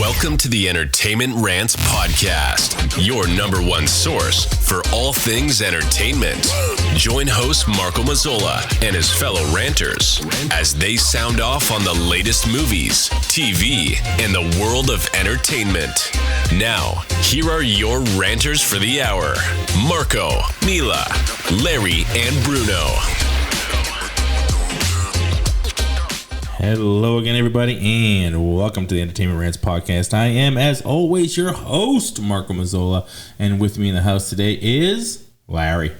Welcome to the Entertainment Rants Podcast, your number one source for all things entertainment. Join host Marco Mazzola and his fellow ranters as they sound off on the latest movies, TV, and the world of entertainment. Now, here are your ranters for the hour, Marco, Mila, Larry, and Bruno. Hello again, everybody, and welcome to the Entertainment Rants Podcast. I am, as always, your host, Marco Mazzola, and with me in the house today is Larry.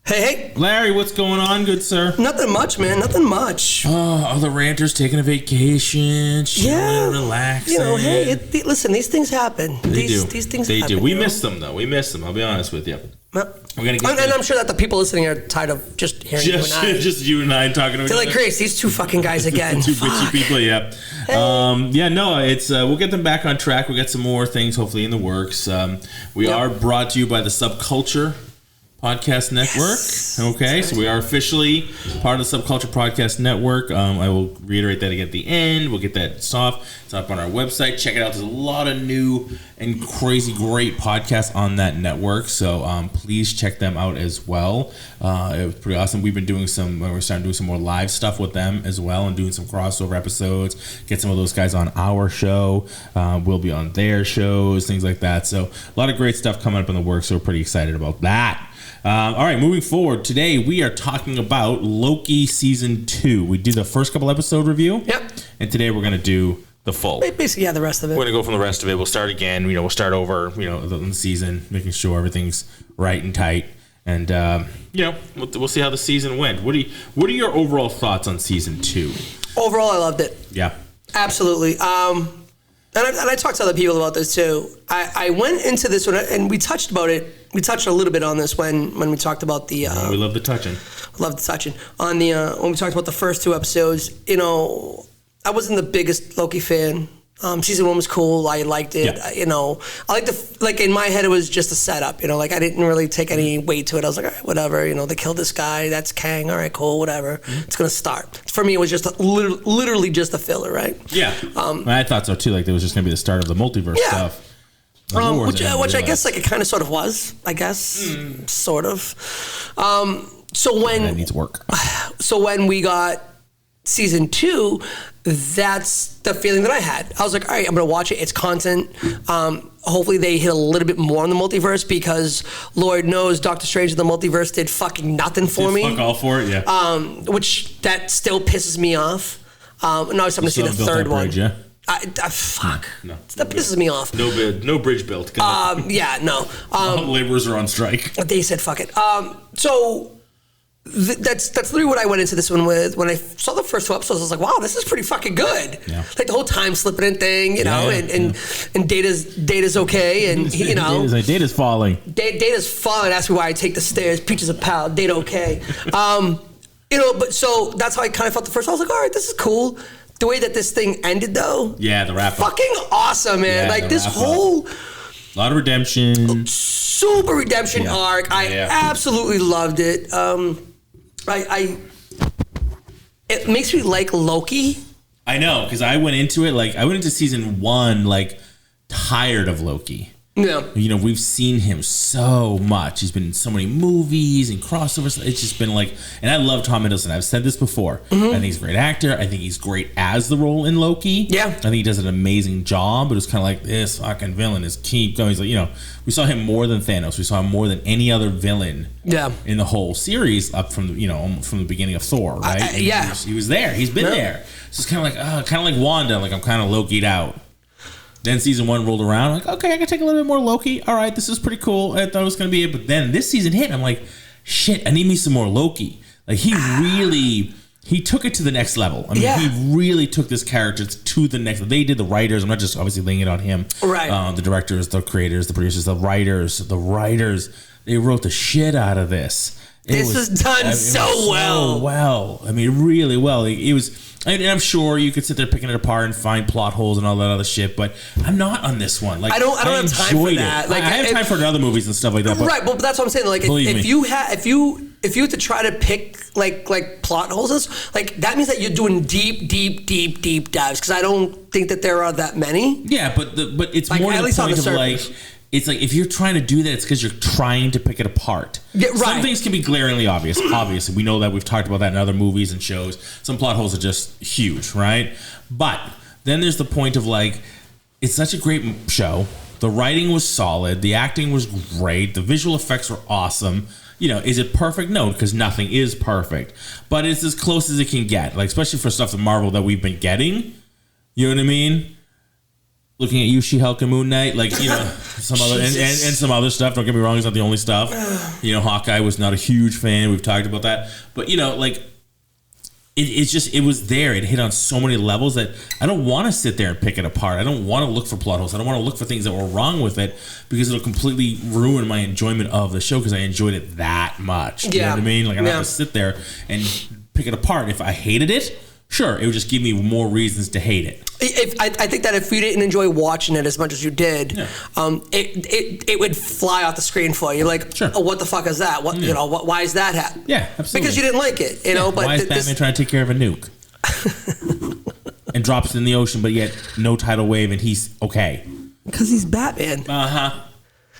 Hey. Larry, what's going on, good sir? Nothing much, man. Nothing much. Oh, all the ranters taking a vacation, chilling, relaxing. You know, hey, listen, these things happen. These things They happen. do. We miss them, though. We miss them. I'll be honest with you. We're gonna get and I'm sure that the people listening are tired of just hearing you and I. Just you and I talking to each They're other. like, Grace, these two fucking guys again. Two bitchy people, yeah. Hey. It's we'll get them back on track. We got some more things hopefully in the works. We are brought to you by the Subculture Podcast Network. Yes. Okay, so we are officially part of the Subculture Podcast Network. I will reiterate that again at the end. We'll get that It's up on our website. Check it out. There's a lot of new and crazy great podcasts on that network. So please check them out as well. It was pretty awesome. We're starting to do some more live stuff with them as well and doing some crossover episodes. Get some of those guys on our show. We'll be on their shows, things like that. So a lot of great stuff coming up in the works. So we're pretty excited about that. All right, moving forward. Today we are talking about Loki Season 2. We did the first couple episode review. Yep. And today we're going to do the full. Basically, the rest of it. We're going to go from the rest of it. We'll start again. We'll start over, the season, making sure everything's right and tight. And, we'll see how the season went. What are your overall thoughts on Season 2? Overall, I loved it. Yeah. Absolutely. And I talked to other people about this too. I went into this one, and we touched about it. We touched a little bit on this when we talked about the. We love the touching. Love the touching on the when we talked about the first two episodes. I wasn't the biggest Loki fan. Season 1 was cool. I liked it. Yeah. I liked in my head it was just a setup. I didn't really take any weight to it. I was like, all right, whatever. They killed this guy. That's Kang. All right, cool, whatever. Mm-hmm. It's gonna start. For me, it was just literally just a filler, right? Yeah. I thought so too. Like it was just gonna be the start of the multiverse stuff. Which I guess it kind of sort of was. I guess sort of. So when that needs work. So when we got Season 2, that's the feeling that I had. I was like, all right, I'm going to watch it. It's content. Hopefully they hit a little bit more on the multiverse because Lord knows Doctor Strange in the Multiverse did fucking nothing for me. Fuck all for it, yeah. Which that still pisses me off. Now I'm going to see the third one. Bridge, yeah? Fuck. No, that pisses me off. No bridge built. Yeah, no. Laborers are on strike. They said fuck it. So that's literally what I went into this one with. When I saw the first two episodes, I was like, wow, this is pretty fucking good. Yeah. Like the whole time slipping in thing, and Data's okay, and Data's falling. Data's falling. Ask me why I take the stairs. Peaches a pal. Data okay. But so that's how I kind of felt the first. I was like, all right, this is cool. The way that this thing ended, though, the wrap up, fucking awesome, man. Like this whole, a lot of redemption, super redemption arc. I absolutely loved it. It makes me like Loki. I know, because I went into Season 1 tired of Loki. Yeah. We've seen him so much. He's been in so many movies and crossovers. It's just been and I love Tom Hiddleston. I've said this before. Mm-hmm. I think he's a great actor. I think he's great as the role in Loki. Yeah. I think he does an amazing job, but it's kind of like this fucking villain is keep going. He's we saw him more than Thanos. We saw him more than any other villain in the whole series up from from the beginning of Thor, right? He was there. He's been there. So it's kind of like Wanda. I'm kind of Loki'd out. Then Season 1 rolled around. Okay, I can take a little bit more Loki. All right, this is pretty cool. I thought it was going to be it. But then this season hit. I'm like, shit, I need me some more Loki. He took it to the next level. He really took this character to the next level. They did the writers. I'm not just obviously laying it on him. Right. The directors, the creators, the producers, the writers. They wrote the shit out of this. This was done so well. Well. I mean, really well. It was, and I'm sure you could sit there picking it apart and find plot holes and all that other shit, but I'm not on this one. Like, I don't have time for that. Like, I have time for other movies and stuff like that. But right, but that's what I'm saying. Like, if you had to try to pick like plot holes, like that means that you're doing deep dives, because I don't think that there are that many. Yeah, but it's like, more to the point of like, it's like if you're trying to do that, it's because you're trying to pick it apart. Yeah, right. Some things can be glaringly obvious. Obviously, we know that. We've talked about that in other movies and shows. Some plot holes are just huge, right? But then there's the point of like, it's such a great show. The writing was solid. The acting was great. The visual effects were awesome. You know, is it perfect? No, because nothing is perfect. But it's as close as it can get. Like, especially for stuff from Marvel that we've been getting. You know what I mean? Looking at you, She-Hulk and Moon Knight, like, you know, some other and some other stuff. Don't get me wrong, it's not the only stuff. You know, Hawkeye was not a huge fan. We've talked about that, but you know, like, it's just, it was there. It hit on so many levels that I don't want to sit there and pick it apart. I don't want to look for plot holes. I don't want to look for things that were wrong with it, because it'll completely ruin my enjoyment of the show, because I enjoyed it that much. You know what I mean? Like, I don't have to sit there and pick it apart. If I hated it, sure, it would just give me more reasons to hate it. I think that if you didn't enjoy watching it as much as you did, it would fly off the screen for you. Like, oh, what the fuck is that? What you know? Why is that happening? Yeah, absolutely. Because you didn't like it, you know. But why is Batman trying to take care of a nuke and drops it in the ocean, but yet no tidal wave, and he's okay? Because he's Batman.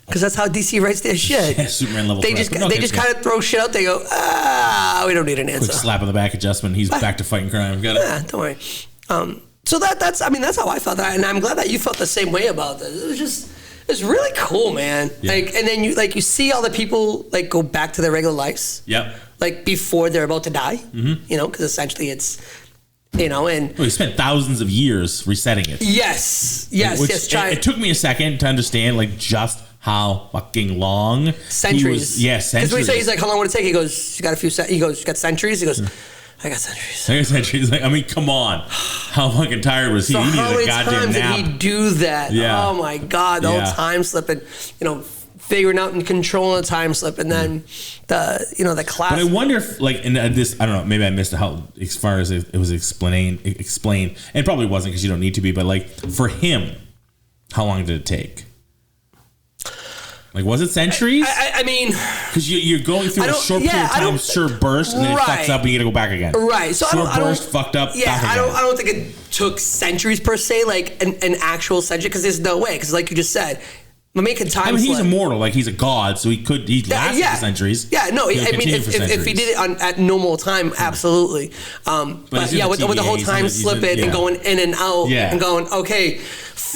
Because that's how DC writes their shit. Yeah, Superman level. They just kind of throw shit out. They go, we don't need an answer. Quick slap on the back adjustment. He's back to fighting crime. Got it. Don't worry. So that's how I felt that, and I'm glad that you felt the same way about this. It's really cool, man. Yeah. Like, and then you see all the people like go back to their regular lives. Yep. Like before they're about to die. Mm-hmm. You know, because essentially it's, you know, and we spent thousands of years resetting it. Yes. It took me a second to understand, like, just how fucking long. Centuries. Centuries. Because when he says, he's like, how long would it take? He goes, you got a few. He goes, you got centuries. He goes, I got centuries. Like, I mean, come on. How fucking tired was he? So he needed how many a goddamn times nap. did he do that? Yeah. Oh my God, the whole time slipping, you know, figuring out and controlling the time slip, and then the class. But I wonder if, like, in this, I don't know, maybe I missed how, as far as it was explained, and it probably wasn't, because you don't need to be, but like, for him, how long did it take? Like, was it centuries? I mean, because you're going through a short period of time, short burst, and then it fucks up, and you got to go back again. Right. So short burst, fucked up. Yeah, back again. I don't think it took centuries per se, like an actual century, because there's no way. Because like you just said, making time. I mean, he's immortal. Like, he's a god, so he lasted for centuries. Yeah. No. I mean, if he did it at normal time, absolutely. But yeah, with the whole time slipping and going in and out and going, okay.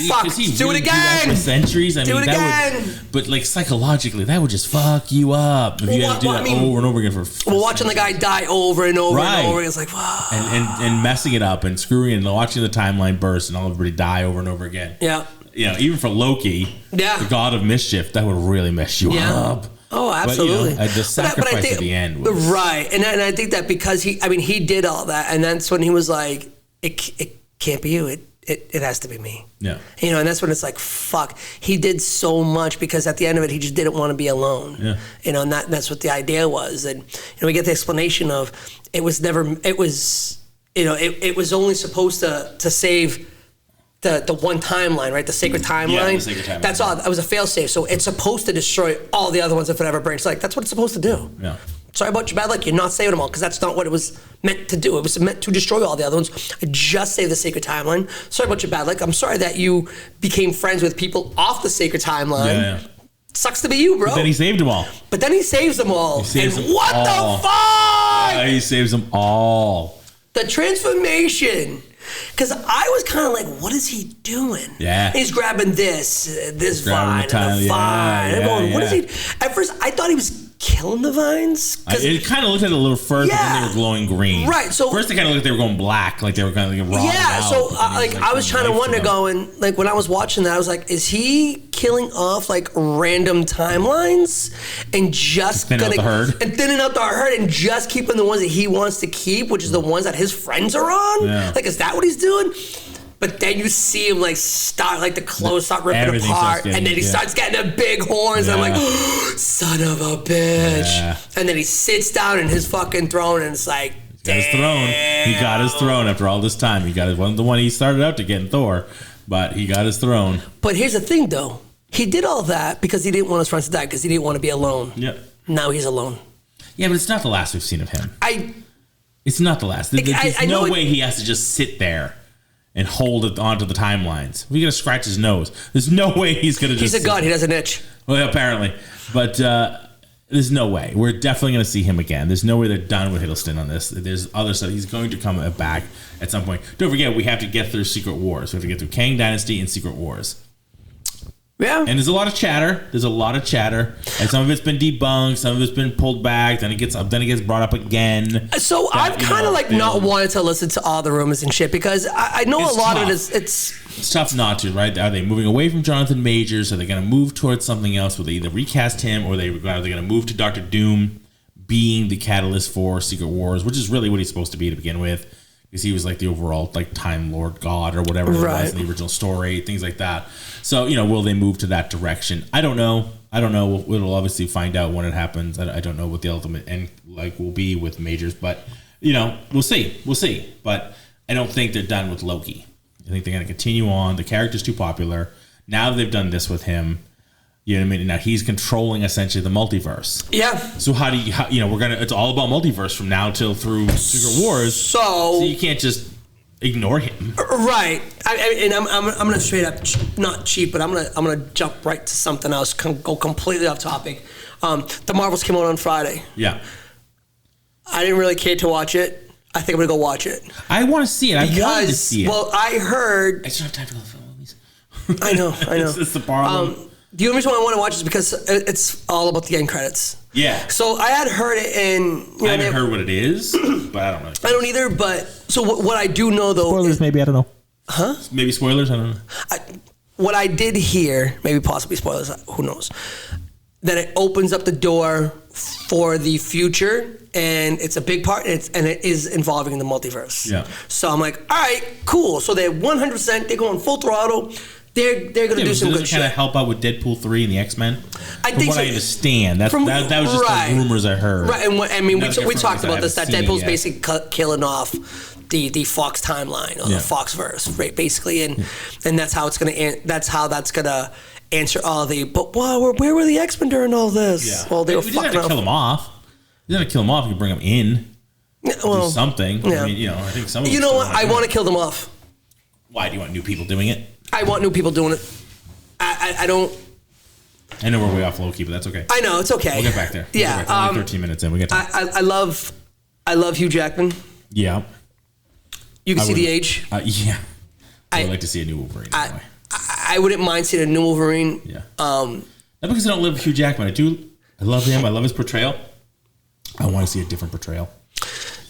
Fuck, do it again. For centuries. I mean, do it again. But like, psychologically, that would just fuck you up if you had to do that over and over again for watching the guy die over and over and over. It's like, wow. And messing it up and screwing and watching the timeline burst and all everybody die over and over again. Yeah. You know, even for Loki, the God of Mischief, that would really mess you up. Oh, absolutely. But, the sacrifice at the end was... Right. And I think that because he did all that, and that's when he was like, it can't be you. It has to be me. Yeah. You know, and that's when it's like, fuck. He did so much, because at the end of it, he just didn't want to be alone. Yeah. You know, and that's what the idea was. And we get the explanation of it was only supposed to save the one timeline, right? The sacred timeline. Yeah, the sacred timeline. That's all. It was a failsafe. So it's supposed to destroy all the other ones if it ever breaks. Like, that's what it's supposed to do. Yeah. Sorry about your bad luck. You're not saving them all, because that's not what it was meant to do. It was meant to destroy all the other ones. Just save the sacred timeline. Sorry about your bad luck. I'm sorry that you became friends with people off the sacred timeline. Yeah. Sucks to be you, bro. But then he saved them all. What the fuck? Yeah, he saves them all. The transformation. Because I was kind of like, what is he doing? Yeah. He's grabbing this vine, and the vine. I'm going, what is he? At first, I thought he was killing the vines. It kind of looked at it a little first, but then they were glowing green. Right. So first, they kind of looked like they were going black, like they were kind of like rotting out. So I was trying to wonder, going, like, when I was watching that, I was like, is he killing off like random timelines and just thinning out the herd, and just keeping the ones that he wants to keep, which is the ones that his friends are on? Yeah. Like, is that what he's doing? But then you see him like start like the clothes start ripping Everything apart, starts getting- and then he starts getting the big horns. And I'm like, oh, son of a bitch! Yeah. And then he sits down in his fucking throne, and it's like, Got his throne. He got his throne after all this time. He got his the one he started out to get in Thor, but he got his throne. But here's the thing, though. He did all that because he didn't want his friends to die, because he didn't want to be alone. Yep. Now he's alone. Yeah, but it's not the last we've seen of him. I It's not the last. There's I no know way he has to just sit there and hold it onto the timelines. We're gonna scratch his nose. There's no way he's gonna. he's just a god. He doesn't itch. Well, apparently, but there's no way. We're definitely gonna see him again. There's no way they're done with Hiddleston on this. There's other stuff. He's going to come back at some point. Don't forget, we have to get through Secret Wars. We have to get through Kang Dynasty and Secret Wars. Yeah. And there's a lot of chatter. And some of it's been debunked. Some of it's been pulled back. Then it gets brought up again. So I've kind of like not wanted to listen to all the rumors and shit, because I know It's a lot tough. of it is it's tough not to, right? Are they moving away from Jonathan Majors? Are they going to move towards something else? Will they either recast him, or are they going to move to Doctor Doom being the catalyst for Secret Wars, which is really what he's supposed to be to begin with, because he was like the overall like Time Lord God or whatever it was in the original story, things like that. So, will they move to that direction? I don't know. We'll obviously find out when it happens. I don't know what the ultimate end will be with Majors, but we'll see. But I don't think they're done with Loki. I think they're going to continue on. The character's too popular. Now they've done this with him. You know what I mean? Now he's controlling essentially the multiverse. yeah. So how do you it's all about multiverse from now till through Secret Wars. So you can't just ignore him. Right. I'm gonna straight up not cheat, but I'm gonna jump right to something else. Go completely off topic. The Marvels came out on Friday. Yeah. I didn't really care to watch it. I think I'm gonna go watch it. I want to see it. I wanted to see it. Well, I heard. I just don't have time to go to the film movies. I know. It's the problem. The only reason why I want to watch it is because it's all about the end credits. Yeah. So I had heard it, and I haven't heard what it is, but I don't know. I don't either. But so what I do know though, Spoilers, maybe, I don't know. Huh? Maybe spoilers, I don't know. What I did hear, maybe possibly spoilers, who knows, that it opens up the door for the future, and it's a big part, and it is involving the multiverse. Yeah. So I'm like, all right, cool. So they're 100%, they're going full throttle. They're going to do some good shit. Kind of help out with Deadpool 3 and the X-Men? I From think what so. I understand. That was just the rumors I heard. Right, and we talked about this, that haven't seen it Deadpool's yet. basically killing off the Fox timeline, or the Foxverse, right, basically, and that's how it's going to, that's how that's going to answer all the, but where were the X-Men during all this? Yeah. Well, they were We fucking didn't have to kill off. them off. You didn't have to kill them off. You bring them in. Well, Do something. yeah. I mean, I think some of you them know still what? I do want it. to kill them off. Why? Do you want new people doing it? I want new people doing it. I don't. I know we're way off Loki, but that's okay. I know, it's okay. We'll get back there. Yeah. We're only 13 minutes in. We get time. I love Hugh Jackman. Yeah. You can I see the wouldn't- age. Yeah. I I- would like to see a new Wolverine. Anyway. I wouldn't mind seeing a new Wolverine. Yeah. Not because I don't love Hugh Jackman. I love him. I love his portrayal. I want to see a different portrayal.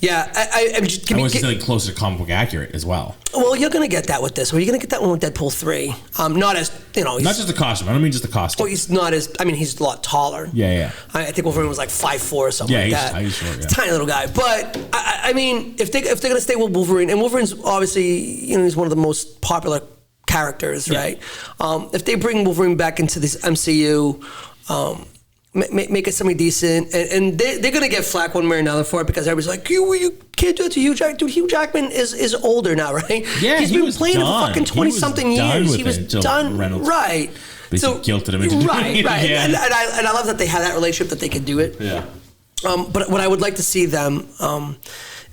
Yeah, I'm just I want to see something closer to comic book accurate as well. Well, you're gonna get that with this. Well, you're gonna get that one with Deadpool 3. Not as he's, Not just the costume. I don't mean just the costume. well, he's not as. I mean, he's a lot taller. Yeah. I think Wolverine was like 5'4" or something Yeah, like he's- that. he's short, yeah. Tiny little guy. But I mean, if they're gonna stay with Wolverine, and Wolverine's obviously he's one of the most popular characters, right? If they bring Wolverine back into this MCU. Make it something decent, and they're gonna get flack one way or another for it, because everybody's like, you can't do it to Hugh Jackman. Dude, Hugh Jackman is older now, right? Yeah, he's he been was playing done. for fucking He was 20-something done years. with He was it until done, Reynolds right? basically guilted him into doing right, it. right. Yeah. And I love that they have that relationship, that they can do it. Yeah. But what I would like to see them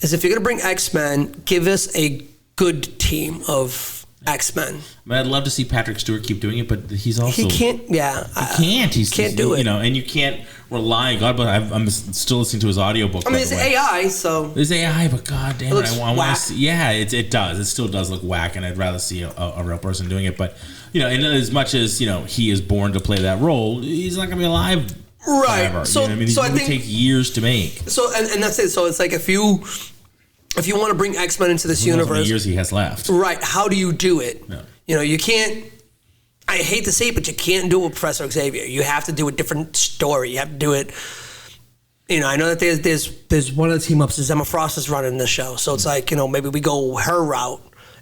is, if you're gonna bring X-Men, give us a good team of X-Men. I mean, I'd love to see Patrick Stewart keep doing it, but he's also He can't. Yeah, He can't. He's can't do it. And you can't rely on God. But I'm still listening to his audiobook. I mean, it's AI, so There's AI, but God damn it, looks I want whack. to see. Yeah, it does. It still does look whack, and I'd rather see a real person doing it. But and as much as he is born to play that role, he's not going to be alive right. forever. So, You know what I mean, so I it would think take years to make. so, and that's it. So it's like, if you want to bring X-Men into this Who knows how many universe, years he has left? right? How do you do it? Yeah. You can't. I hate to say it, but you can't do it with Professor Xavier. You have to do a different story. You have to do it. I know that there's one of the team ups is Emma Frost is running this show, so it's like maybe we go her route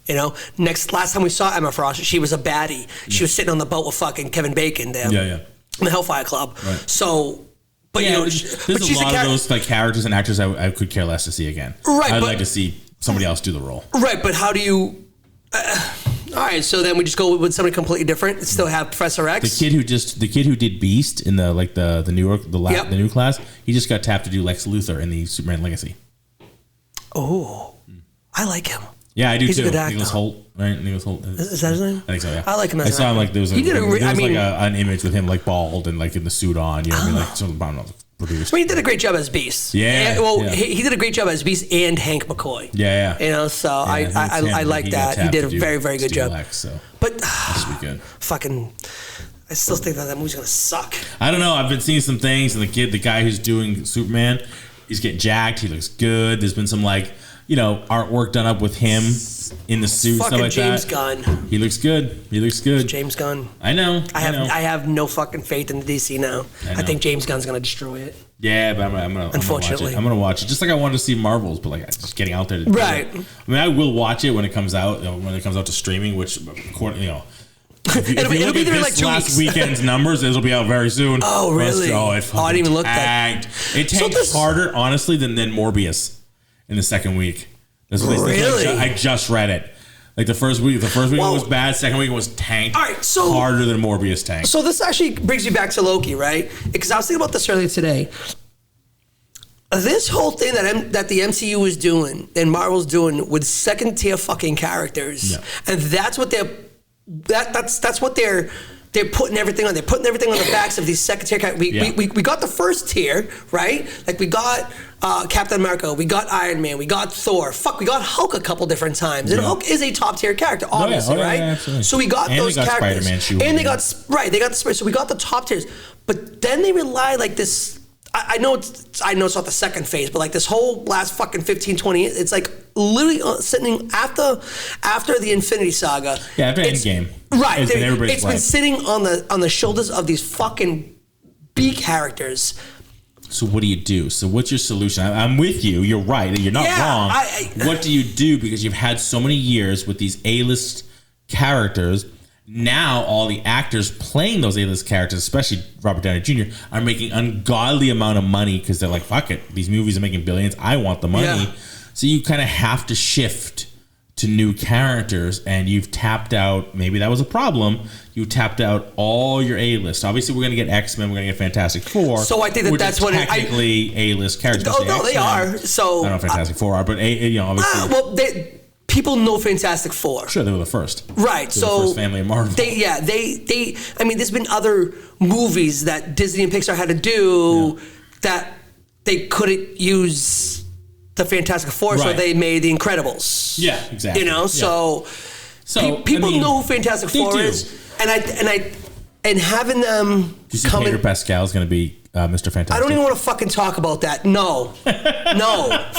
Last time we saw Emma Frost, she was a baddie. She was sitting on the boat with fucking Kevin Bacon there. Yeah. In the Hellfire Club. Right. So, but there's a lot of those like characters and actors I could care less to see again. Right. I'd like to see somebody else do the role. Right, but how do you? All right, so then we just go with somebody completely different and still have Professor X. The kid who did Beast in the new class, he just got tapped to do Lex Luthor in the Superman Legacy. Oh, I like him. Yeah, I do He's too. a good actor. Nicholas Holt, right? Nicholas Holt. Is that his name? I think so. Yeah, I like him. As I saw him like there was an image with him like bald and like in the suit on. You know what I mean? Like some produced. I mean, he did a great job as Beast. Yeah. He did a great job as Beast and Hank McCoy. Yeah. So I like that. He did a very, very good job. But that should be good. Fucking, I still think that movie's gonna suck. I don't know. I've been seeing some things, and the guy who's doing Superman, he's getting jacked. He looks good. There's been some artwork done up with him in the suit, stuff like James that. Gunn. He looks good. It's James Gunn. I know. I have no fucking faith in the DC now. I think James Gunn's gonna destroy it. Yeah, but I'm gonna Unfortunately, I'm gonna watch it. Just like I wanted to see Marvels, but like just getting out there to do right. it. I mean, I will watch it when it comes out. When it comes out to streaming, which according if you look at this last weekend's numbers, it'll be out very soon. Oh, really? I didn't even look at that. It tanked harder, honestly, than Morbius in the second week. Really? I just read it. Like the first week was bad. Second week was tanked. All right, so harder than Morbius tanked. So this actually brings me back to Loki, right? Because I was thinking about this earlier today. This whole thing that the MCU is doing and Marvel's doing with second tier fucking characters, and that's what that's what they're putting everything on. They're putting everything on the backs of these second tier characters. We got the first tier, right? Like we got Captain America, we got Iron Man, we got Thor. We got Hulk a couple different times. And Hulk is a top tier character, obviously, right? Yeah, so we got those characters. Spider-Man, they got Spider. So we got the top tiers. But then they rely like this. I know it's not the second phase, but like this whole last fucking 15, 20 years, it's like literally sitting after the Infinity Saga. Yeah, after Endgame. Right. It's been sitting on the shoulders of these fucking B characters. So what do you do? So what's your solution? I'm with you. You're right. You're not wrong. What do you do? Because you've had so many years with these A-list characters. Now all the actors playing those A-list characters, especially Robert Downey Jr., are making ungodly amount of money because they're like, fuck it. These movies are making billions. I want the money. Yeah. So you kind of have to shift to new characters, and you've tapped out. Maybe that was a problem. You tapped out all your A-list. Obviously, we're going to get X-Men. We're going to get Fantastic Four. So I think that's what technically A-list characters. Oh no, they are. So I don't know if Fantastic Four are, but obviously. People know Fantastic Four. Sure, they were the first. Right. They were the first family of Marvel. They. I mean, there's been other movies that Disney and Pixar had to do that they couldn't use the Fantastic Four, so they made The Incredibles. Yeah, exactly. So people know who Fantastic Four is, and having them. Do you see Pedro Pascal is going to be Mr. Fantastic? I don't even want to fucking talk about that. No,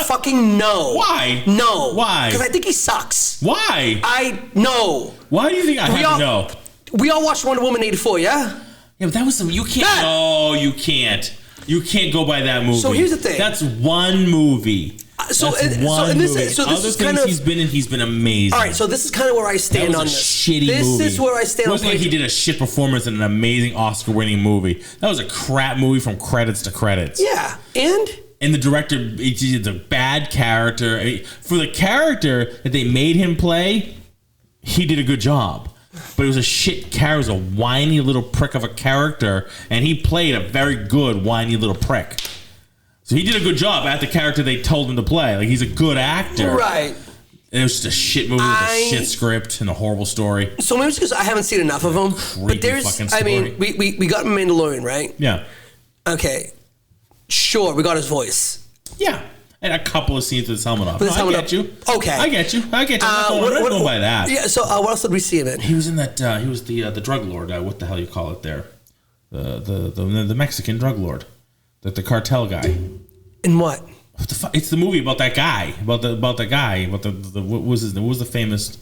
fucking no. Why? No. Why? Because I think he sucks. Why? No. Why do you think I have to know? We all watched Wonder Woman 84, yeah? Yeah, but that was you can't. No, you can't. You can't go by that movie. So here's the thing. That's one movie. This kind of he's been amazing. All right, so this is kind of where I stand on this. Shitty movie. This is where I stand on. It wasn't like he did a shit performance in an amazing Oscar-winning movie. That was a crap movie from credits to credits. Yeah, and the director, he's a bad character. I mean, for the character that they made him play, he did a good job. But it was a shit character. It was a whiny little prick of a character, and he played a very good whiny little prick. So he did a good job at the character they told him to play. Like, he's a good actor. Right. And it was just a shit movie with a shit script and a horrible story. So maybe it's because I haven't seen enough of them. But there's, I mean, we got Mandalorian, right? Yeah. Okay. Sure, we got his voice. Yeah. And a couple of scenes with his helmet off. I get you. Okay. I get you. I'm not going by that. Yeah, so what else did we see him in? He was in that, he was the drug lord. What the hell you call it there? The Mexican drug lord. The cartel guy. In what? What the fuck? It's the movie about that guy. About the guy. What was his name? What was the famous?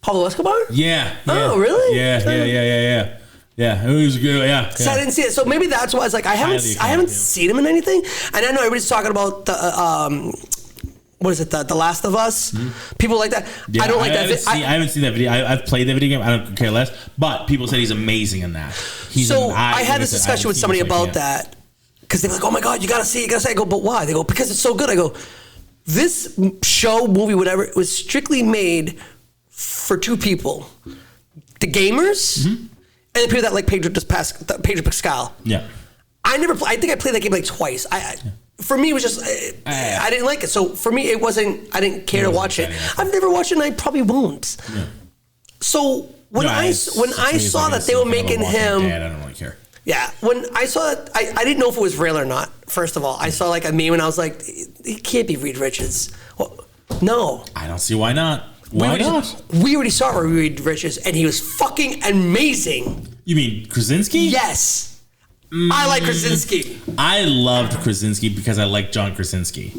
Pablo Escobar? Yeah. Oh, really? Yeah. Yeah, it was good. Yeah. So I didn't see it. So maybe that's why I was like, I haven't seen him in anything. And I know everybody's talking about the what is it? The Last of Us. People like that. Yeah, I don't like that. I haven't seen that video. I've played the video game. I don't care less. But people said he's amazing in that. I had this discussion with somebody about that because they were like, "Oh my God, you gotta see it. You gotta see it." I go, "But why?" They go, "Because it's so good." I go, "This show, movie, whatever, it was strictly made for two people: the gamers and the people that like Pedro Pascal." Yeah. I think I played that game like twice. For me, it was just I didn't like it. So for me, it wasn't. I didn't care to watch it. I've never watched it, and I probably won't. Yeah. So when I saw that they were making him, I don't really care. Yeah, when I saw that, I didn't know if it was real or not. First of all, I saw like a meme, and I was like, "It can't be Reed Richards." Well, no, I don't see why not. Why not? We already saw Reed Richards, and he was fucking amazing. You mean Krasinski? Yes. I like Krasinski. I loved Krasinski because I like John Krasinski.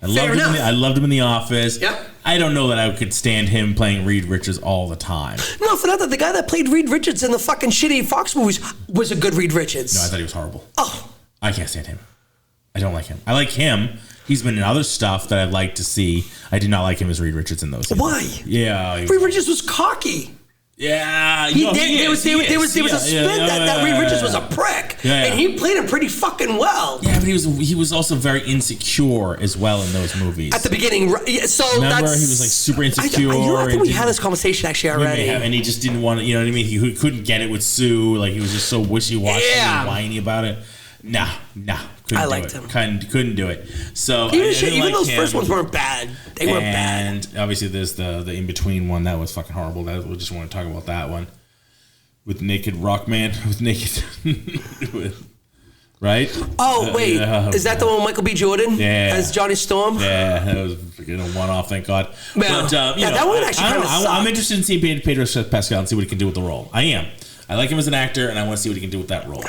I loved him in The Office. Yep. I don't know that I could stand him playing Reed Richards all the time. No, for nothing. The guy that played Reed Richards in the fucking shitty Fox movies was a good Reed Richards. No, I thought he was horrible. Oh. I can't stand him. I don't like him. I like him. He's been in other stuff that I'd like to see. I did not like him as Reed Richards in those. Why? Yeah. Reed Richards was cocky. Yeah, there was a spin that Reed Richards was a prick, and he played him pretty fucking well. Yeah, but he was also very insecure as well in those movies. At the beginning, so remember he was like super insecure. I think we had this conversation actually already, and he just didn't want to. You know what I mean? He couldn't get it with Sue. Like he was just so wishy-washy and whiny about it. Nah. I liked him. Couldn't do it. So even those first ones weren't bad. They weren't bad. And obviously there's the in between one that was fucking horrible. We just want to talk about that one with Naked Rockman right? Oh wait, is that the one with Michael B. Jordan? Yeah, as Johnny Storm. Yeah, that was a one-off. Thank God. But that one actually kind of sucked. I'm interested in seeing Pedro Pascal and see what he can do with the role. I am. I like him as an actor, and I want to see what he can do with that role.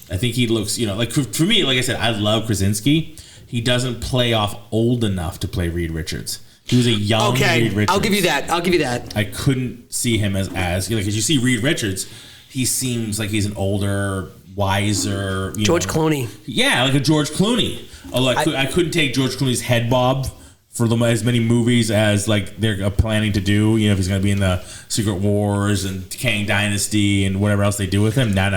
I think he looks, like for me, like I said, I love Krasinski. He doesn't play off old enough to play Reed Richards. He was a young Reed Richards. I'll give you that. I couldn't see him as as you see Reed Richards, he seems like he's an older, wiser. George Clooney. Yeah, like a George Clooney. Although I couldn't take George Clooney's head bob for as many movies as like they're planning to do. If he's going to be in the Secret Wars and Kang Dynasty and whatever else they do with him. No.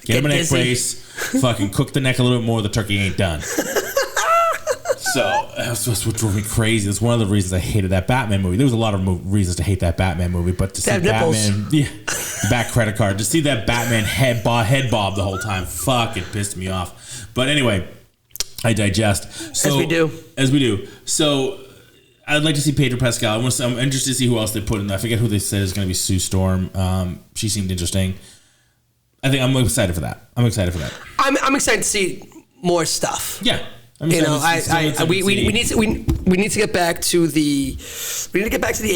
Get him a neck brace. Fucking cook the neck a little bit more. The turkey ain't done. So that's what drove me crazy. That's one of the reasons I hated that Batman movie. There was a lot of reasons to hate that Batman movie, but to see Batman, the back credit card, to see that Batman head bob the whole time, fucking pissed me off. But anyway, I digest. So, As we do. So I'd like to see Pedro Pascal. I'm interested to see who else they put in. I forget who they said is going to be Sue Storm. She seemed interesting. I think I'm excited for that. I'm excited to see more stuff. Yeah. We need to get back to the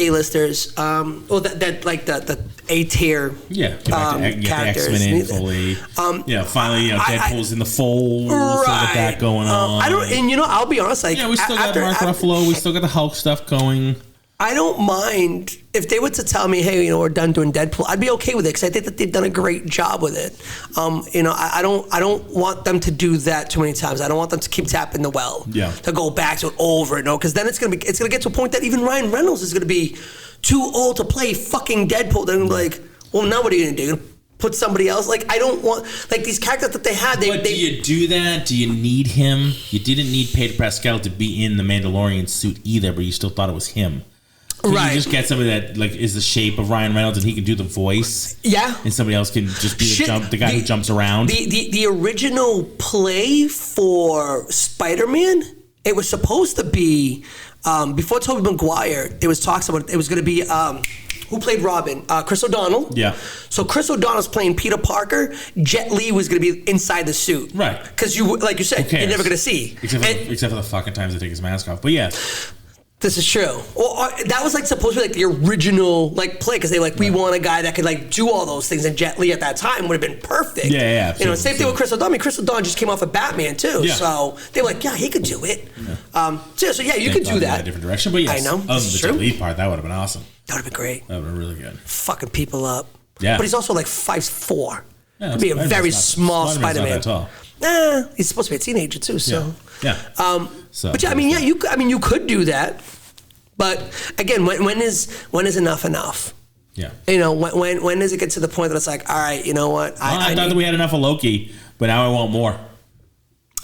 A-listers. The A tier. Yeah, characters. X-Men in fully. Finally, Deadpool's in the fold. Right. So that going on. I'll be honest. We still got Mark Ruffalo. We still got the Hulk stuff going. I don't mind if they were to tell me, hey, we're done doing Deadpool. I'd be okay with it because I think that they've done a great job with it. I don't want them to do that too many times. I don't want them to keep tapping the well. Yeah. To go back to it over and over because then it's gonna get to a point that even Ryan Reynolds is gonna be too old to play fucking Deadpool. They're gonna be like, well, now what are you gonna do? You're gonna put somebody else? Like I don't want these characters that they had. But do you do that? Do you need him? You didn't need Pedro Pascal to be in the Mandalorian suit either, but you still thought it was him. Right. You just get somebody that is the shape of Ryan Reynolds and he can do the voice. Yeah. And somebody else can just be the guy who jumps around. The original play for Spider-Man, it was supposed to be before Tobey Maguire. There was talks about it was going to be who played Robin? Chris O'Donnell. Yeah. So Chris O'Donnell's playing Peter Parker. Jet Li was going to be inside the suit. Right. Because like you said, you're never going to see. Except for the fucking times they take his mask off. But yeah. This is true. Well, that was supposed to be the original play because we want a guy that could do all those things, and Jet Li at that time would have been perfect. Yeah. Absolutely. Same thing with Chris O'Donnell. Chris O'Donnell just came off of Batman too, so they were like, yeah, he could do it. Yeah. You could do that. A different direction, but yes, I know. Other than the Jet Li part, that would have been awesome. That would have been great. That would have been really good. Fucking people up. Yeah. But he's also 5'4". Yeah, It'd be a very small Spider-Man. he's supposed to be a teenager too. So yeah. But yeah, I mean, you could do that. But again, when is enough enough? Yeah. You know, when does it get to the point that it's like, all right, you know what? I thought that we had enough of Loki, but now I want more.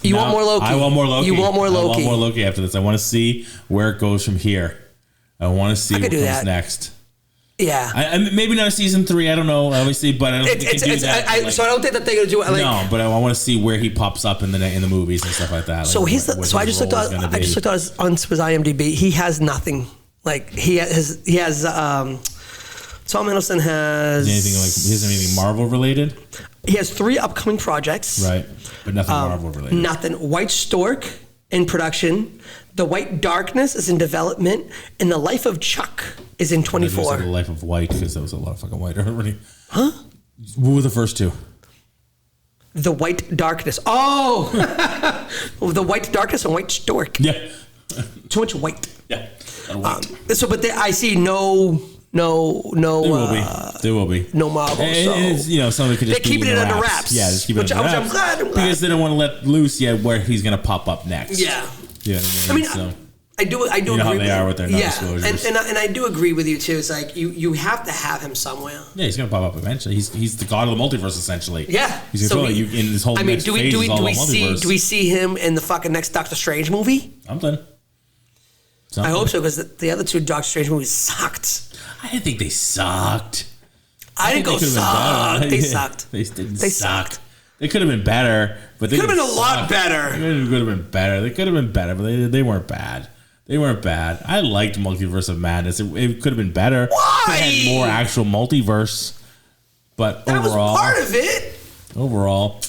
You want more Loki. I want more Loki. You want more Loki. I want more Loki after this. I want to see where it goes from here. I want to see what comes next. Yeah. Maybe not a season 3. I don't know, obviously, but I don't think they can do that. So I don't think that they're going to do it. Like, no, but I want to see where he pops up in the movies and stuff like that. So I just looked at on his IMDb. He has nothing. Like he has Tom Hiddleston has. He has anything Marvel related? He has 3 upcoming projects. Right, but nothing Marvel related. Nothing. White Stork in production. The White Darkness is in development, and The Life of Chuck is in 24. The Life of White, because there was a lot of fucking white already. Huh? What were the first 2? The White Darkness. Oh, The White Darkness and White Stork. Yeah. Too much white. Yeah. I see no. There will be. No Marvel. And some of it could just they're keeping it under wraps. Yeah, just keeping it under wraps. I'm glad. Because they don't want to let loose yet where he's going to pop up next. Yeah. You know what I mean? I do you know agree how they are with their non-disclosures. and I do agree with you too. It's like you have to have him somewhere. Yeah, he's gonna pop up eventually. He's the god of the multiverse essentially. Yeah, he's gonna you in this whole. I mean, do we see him in the fucking next Doctor Strange movie? Something. I hope so, because the other 2 Doctor Strange movies sucked. I didn't think they sucked. I didn't go suck. They sucked. They sucked. They could have been better, but they could have been a lot better. They could have been better. They could have been better, but they weren't bad. They weren't bad. I liked Multiverse of Madness. It could have been better. Why? It had more actual multiverse. But that overall, was part of it. Overall,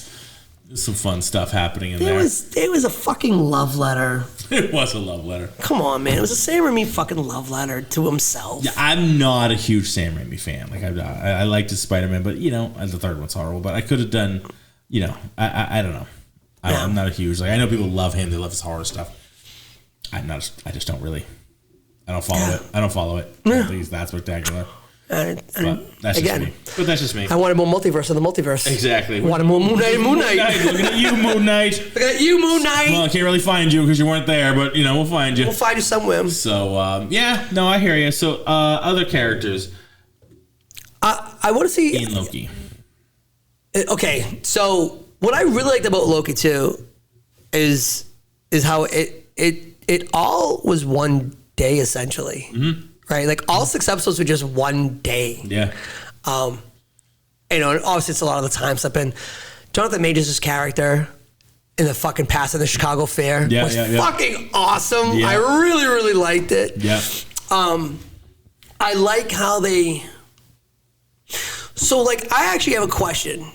there's some fun stuff happening in there. It was a fucking love letter. It was a love letter. Come on, man. It was a Sam Raimi fucking love letter to himself. Yeah, I'm not a huge Sam Raimi fan. Like I liked his Spider-Man, but the third one's horrible. But I could have done, I don't know. I'm not a huge I know people love him. They love his horror stuff. I'm not. I just don't really. I don't follow it. I don't follow it. I don't think it's that spectacular. But that's just me. I wanted more multiverse in the multiverse. Exactly. I wanted more Moon Knight. Looking at you, Moon Knight. Look at you, Moon Knight. Well, I can't really find you because you weren't there, but we'll find you. We'll find you somewhere. So I hear you. So other characters. I want to see in Loki. Okay, so what I really liked about Loki too is how it all was one day essentially. Mm-hmm. Right, like all 6 episodes were just one day. Yeah. And obviously it's a lot of the time slip. And Jonathan Majors' character in the fucking past of the Chicago Fair was fucking awesome. Yeah. I really, really liked it. Yeah. I like how they. So, I actually have a question.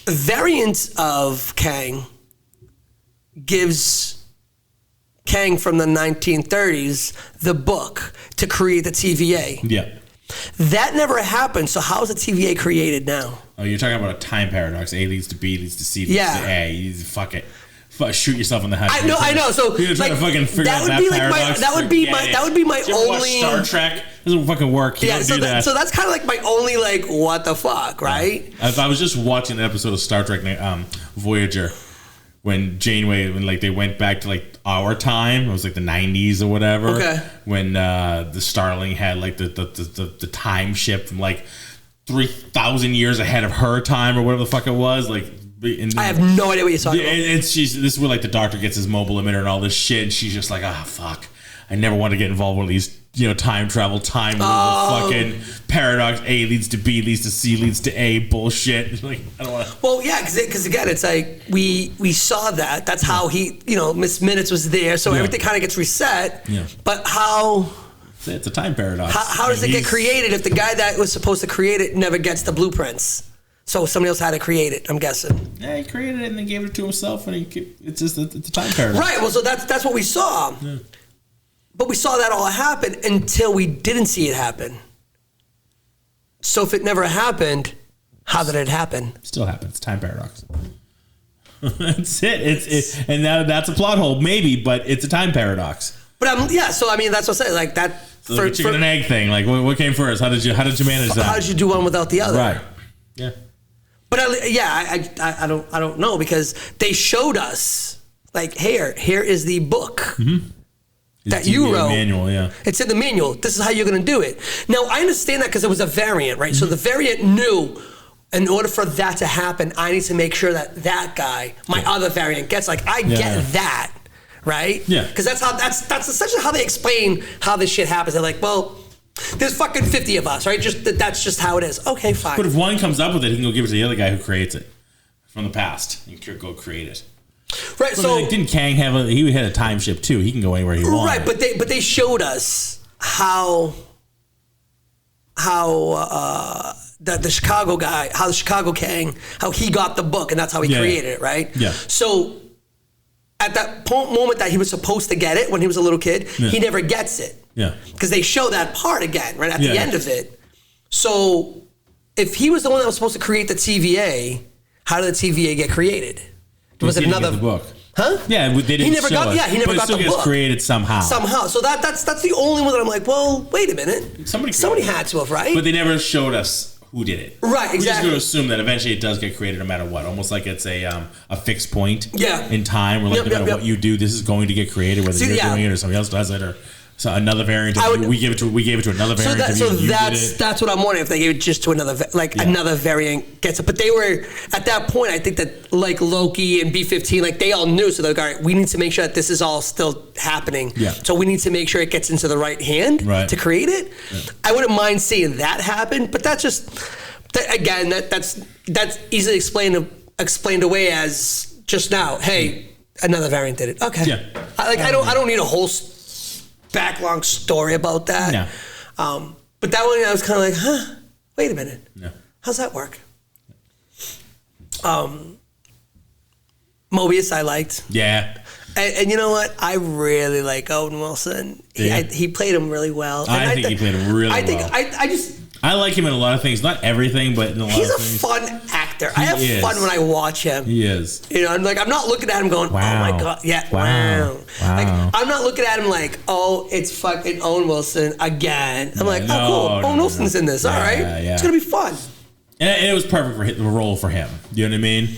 A variant of Kang gives Kang from the 1930s the book to create the TVA. Yeah. That never happened, so how is the TVA created now? Oh, you're talking about a time paradox. A leads to B, leads to C, leads to A. You fuck it. Shoot yourself in the head. I know. So you're trying to fucking figure out that paradox. That would be my only. Star Trek doesn't fucking work. You don't do that. So that's kind of my only what the fuck, right? If I was just watching an episode of Star Trek Voyager, when Janeway, they went back to our time, it was the 90s or whatever. Okay. When the Starling had the time ship from 3,000 years ahead of her time or whatever the fuck it was. I have no idea what you're talking about. This is where the doctor gets his mobile emitter and all this shit. And she's just fuck. I never want to get involved with these time travel, time fucking paradox. A leads to B, leads to C, leads to A bullshit. I don't want to. Well, yeah, because again, it's we saw that. That's how he, Miss Minutes was there, so everything kind of gets reset. Yeah. But how? It's a time paradox. How does it get created if the guy that was supposed to create it never gets the blueprints? So somebody else had to create it, I'm guessing. Yeah, he created it and then gave it to himself, and it's a time paradox. Right. Well, so that's what we saw. Yeah. But we saw that all happen until we didn't see it happen. So if it never happened, how did it happen? It still happens. Time paradox. That's it. It's and that's a plot hole, maybe, but it's a time paradox. But so I mean, that's what I'm saying. That so for chicken and egg thing. What came first? How did you manage that? How did you do one without the other? Right. Yeah. But I don't know, because they showed us like, here is the book that you wrote. Manual, yeah. It's in the manual. This is how you're going to do it. Now I understand that because it was a variant, right? So the variant knew, in order for that to happen, I need to make sure that guy, my other variant, gets get that, right? Yeah. Because that's essentially how they explain how this shit happens. They're like, well, there's fucking 50 of us, right? That's just how it is. Okay, fine. But if one comes up with it, he can go give it to the other guy who creates it from the past. He can go create it. Right. So didn't Kang have he had a time ship too? He can go anywhere he wants. Right, but they showed us how the Chicago guy, how the Chicago Kang, how he got the book, and that's how he created it, right? Yeah. So at that moment that he was supposed to get it when he was a little kid, he never gets it. Yeah. Because they show that part again, right, at the end of it. So if he was the one that was supposed to create the TVA, how did the TVA get created? Was it another book? Huh? Yeah, they didn't. He never got. It. Yeah, he never but got it still the gets book. created somehow. So that's the only one that I'm like, well, wait a minute. Somebody had to have, right? But they never showed us who did it. Right, exactly. We're just going to assume that eventually it does get created no matter what. Almost like it's a fixed point. In time, where no matter what you do, this is going to get created, whether you're doing it or somebody else does it, or so another variant. We gave it to another variant. So that's what I'm wondering, if they gave it just to another another variant gets it. But they were at that point. I think that like Loki and B-15, they all knew. So they're like, all right, we need to make sure that this is all still happening. Yeah. So we need to make sure it gets into the right hand to create it. Yeah. I wouldn't mind seeing that happen, but that's just again that's easily explained away as just now. Hey, another variant did it. Okay. Yeah. I don't need a whole backlong story about that. No. But that one I was kind of like, huh, wait a minute. No. How's that work? Mobius I liked. Yeah. And you know what? I really like Owen Wilson. He played him really well. I think he played him really well. I like him in a lot of things. Not everything, but in a lot of things. He's a fun actor. I have fun when I watch him. He is. I'm not looking at him going, wow. Oh my God. Yeah, wow. I'm not looking at him like, oh, it's fucking Owen Wilson again. I'm like, oh, cool. Owen Wilson's in this. All right. Yeah. It's going to be fun. And it was perfect for the role for him. You know what I mean?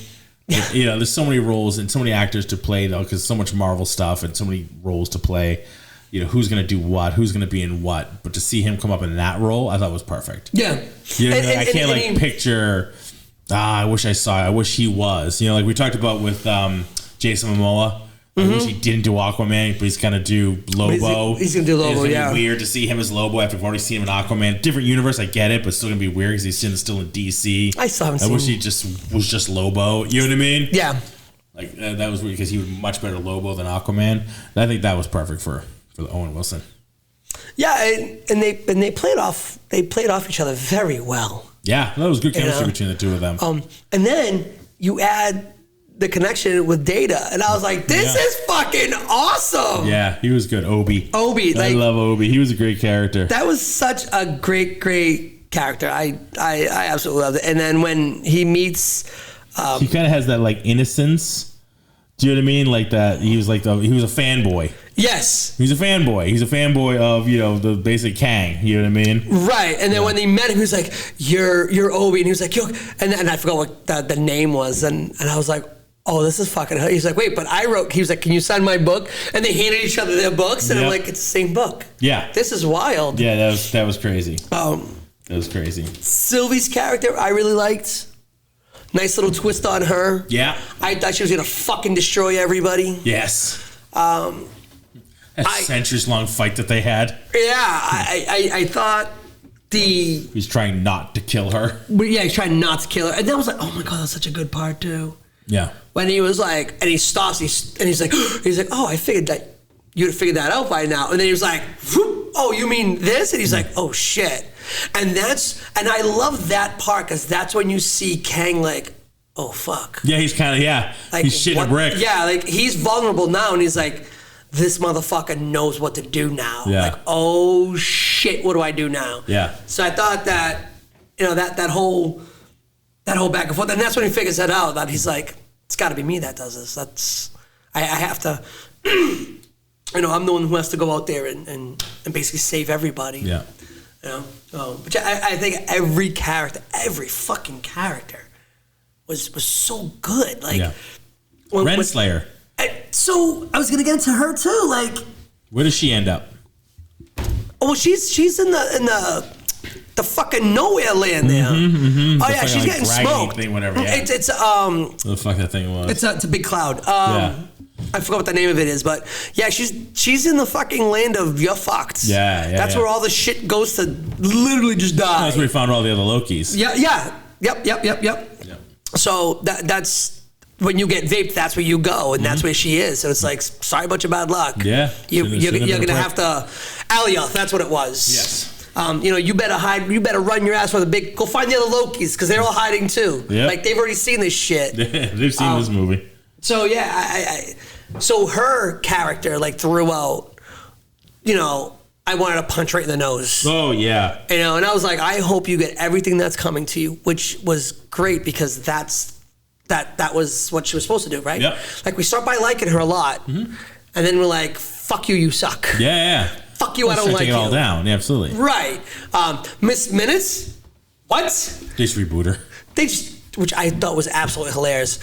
Yeah. There's so many roles and so many actors to play, though, because so much Marvel stuff and so many roles to play. Who's going to do what, who's going to be in what. But to see him come up in that role, I thought was perfect. Yeah. I can't picture, I wish he was. Like we talked about with Jason Momoa. I wish he didn't do Aquaman, but he's going to do Lobo. He's going to do Lobo, It's going to be weird to see him as Lobo after we've already seen him in Aquaman. Different universe, I get it, but it's still going to be weird because he's still in DC. I wish he was just Lobo. You know what I mean? Yeah. That was weird because he was much better Lobo than Aquaman. I think that was perfect for Owen Wilson. Yeah, and they played off each other very well. Yeah, that was good chemistry between the two of them. And then you add the connection with Data, and I was like, this is fucking awesome. Yeah, he was good. Obi. I love Obi. He was a great character. That was such a great character. I absolutely loved it. And then when he meets, he kind of has that innocence. Do you know what I mean? Like that. He was he was a fanboy. Yes. He's a fanboy. He's a fanboy of, the basic Kang. You know what I mean? Right. And then when they met him, he was like, you're Obi. And he was like, yo. And I forgot what the name was. And I was like, oh, this is fucking hell. He's like, wait, but I wrote, he was like, can you sign my book? And they handed each other their books. And I'm like, it's the same book. Yeah. This is wild. Yeah, that was crazy. That was crazy. Sylvie's character, I really liked. Nice little twist on her. Yeah. I thought she was going to fucking destroy everybody. Yes. That centuries-long fight that they had. Yeah, I thought He's trying not to kill her. Yeah, he's trying not to kill her. And that was like, oh my God, that's such a good part, too. Yeah. When he was like, and he stops, and he's like, oh, I figured that you'd have figured that out by now. And then he was like, oh, you mean this? And he's like, oh, shit. And I love that part, because that's when you see Kang oh, fuck. Yeah, he's kind of, he's shitting a brick. Yeah, he's vulnerable now, and he's like, this motherfucker knows what to do now. Yeah. Oh, shit, what do I do now? Yeah. So I thought that, that whole back and forth, and that's when he figures that out, that he's like, it's got to be me that does this. I have to, I'm the one who has to go out there and basically save everybody. Yeah. Which I think every fucking character was so good. Like, Renslayer. So I was gonna get into her too. Like, where does she end up? Oh, she's in the fucking nowhere land there. Oh yeah, she's getting smoked. Thing, whatever. Yeah. It's what the fuck that thing was? It's a big cloud. I forgot what the name of it is, but yeah, she's in the fucking land of you're fucked. Yeah. That's where all the shit goes to literally just die. That's where we found all the other Lokis. Yeah. Yep. So that's when you get vaped, that's where you go, and that's where she is. So it's like, sorry about your bad luck. Yeah. You're gonna have to, Alia, that's what it was. Yes. You better hide. You better run your ass for the big. Go find the other Lokis because they're all hiding too. Yep. Like they've already seen this shit. Yeah, they've seen this movie. So yeah, so her character like throughout, I wanted to punch right in the nose. Oh yeah. And I was like, I hope you get everything that's coming to you, which was great because that was what she was supposed to do, right? Yep. Like we start by liking her a lot, and then we're like, fuck you, you suck. Yeah. Fuck you, I don't like you. Take it all down. Yeah, absolutely. Right. Miss Minutes? What? They just reboot her. Which I thought was absolutely hilarious.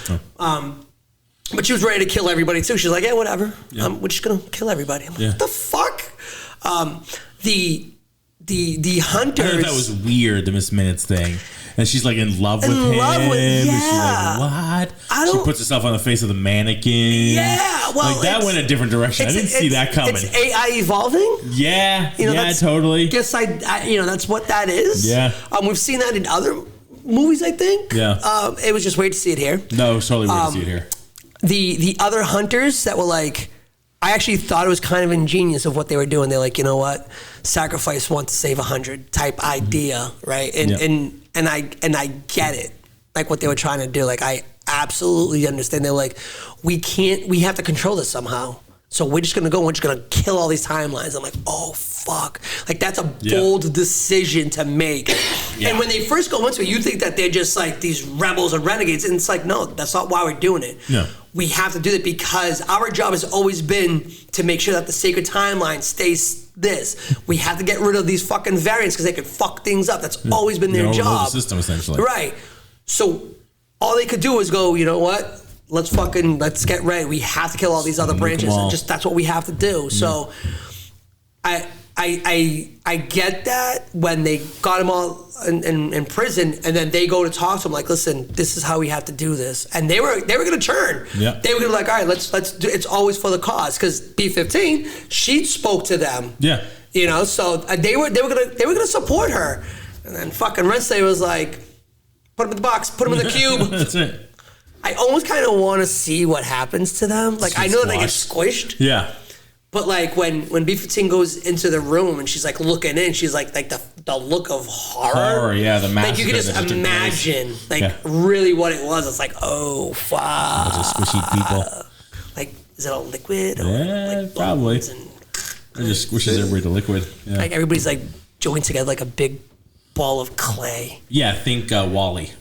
But she was ready to kill everybody too. She's like, yeah, whatever. Yeah. We're just gonna kill everybody. I'm like, what the fuck? The hunters. I thought that was weird, the Miss Minutes thing. And she's like in love with him. And she's like, what? She puts herself on the face of the mannequin. Yeah, well, like that went a different direction. I didn't see that coming. It's AI evolving. Yeah, totally. Guess that's what that is. Yeah. We've seen that in other movies, I think. Yeah. It was just weird to see it here. No, it was totally weird to see it here. The other hunters that were like, I actually thought it was kind of ingenious of what they were doing. They're like, you know what, sacrifice one to save 100 type idea, right? And I get it, like what they were trying to do. Like I absolutely understand. They're like, we have to control this somehow. So we're just gonna kill all these timelines. I'm like, oh fuck, like that's a bold decision to make. Yeah. And when they first go into it, you think that they're just like these rebels or renegades, and it's like, no, that's not why we're doing it. No. We have to do it because our job has always been to make sure that the sacred timeline stays this. We have to get rid of these fucking variants because they can fuck things up. That's always been their job. The system, essentially. Right. So all they could do is go, you know what? Let's get ready. We have to kill all these other branches. And just that's what we have to do. So I get that when they got him all in prison, and then they go to talk to him like, listen, this is how we have to do this, and they were going to turn. Yeah. They were going to like, all right, let's do. It's always for the cause because B-15, she spoke to them. Yeah. So they were going to support her, and then fucking Renslayer was like, put him in the box, put him in the cube. That's it. I almost kind of want to see what happens to them. Like I know they get squished. Yeah. But like when B-15 goes into the room and she's like looking in, she's like the look of horror. Yeah, the mask. Like you can just imagine really what it was. It's like, oh fuck. Bunch of squishy people. Like, is it all liquid? Or like probably. It just squishes everybody to liquid. Yeah. Like everybody's like joined together like a big ball of clay. Yeah, think Wall-E.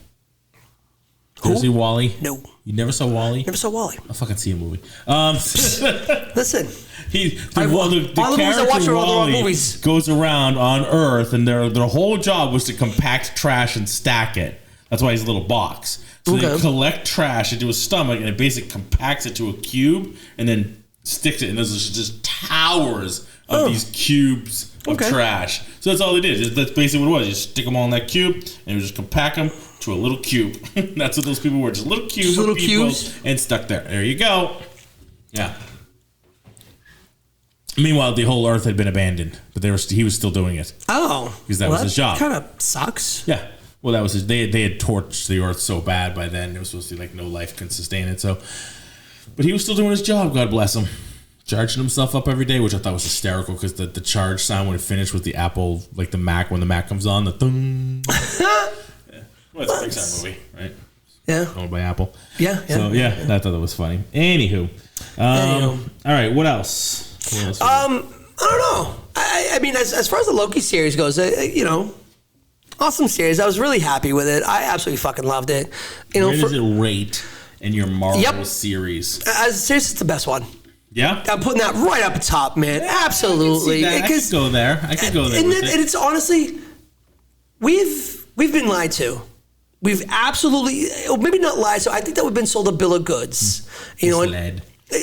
Who? Did you see Wall-E? No. You never saw Wall-E? Never saw Wall-E. I'll fucking see a movie. Listen. The character Wall-E goes around on Earth, and their whole job was to compact trash and stack it. That's why he's a little box. So they collect trash into his stomach, and it basically compacts it to a cube, and then sticks it. And there's just towers of these cubes of trash. So that's all they did. That's basically what it was. You stick them all in that cube, and you just compact them to a little cube. That's what those people were. Just little cubes of people and stuck there. There you go. Yeah. Meanwhile, the whole Earth had been abandoned, but he was still doing it. Oh. Because that was his job. Kind of sucks. Yeah. Well, that was his. They had torched the Earth so bad by then. It was supposed to be like no life can sustain it. So, but he was still doing his job. God bless him. Charging himself up every day, which I thought was hysterical because the charge sound when it finished with the Apple, like the Mac, when the Mac comes on, the thung. Well, it's a Pixar movie, right? Yeah. Owned by Apple. Yeah. So, I thought that was funny. Anywho. All right, what else? I don't know. I mean, as far as the Loki series goes, awesome series. I was really happy with it. I absolutely fucking loved it. Where does it rate in your Marvel series? As a series, it's the best one. Yeah? I'm putting that right up top, man. Absolutely. I could go there. And it's honestly, we've been lied to. We've absolutely, maybe not lied. So I think that we've been sold a bill of goods. You know, Misled.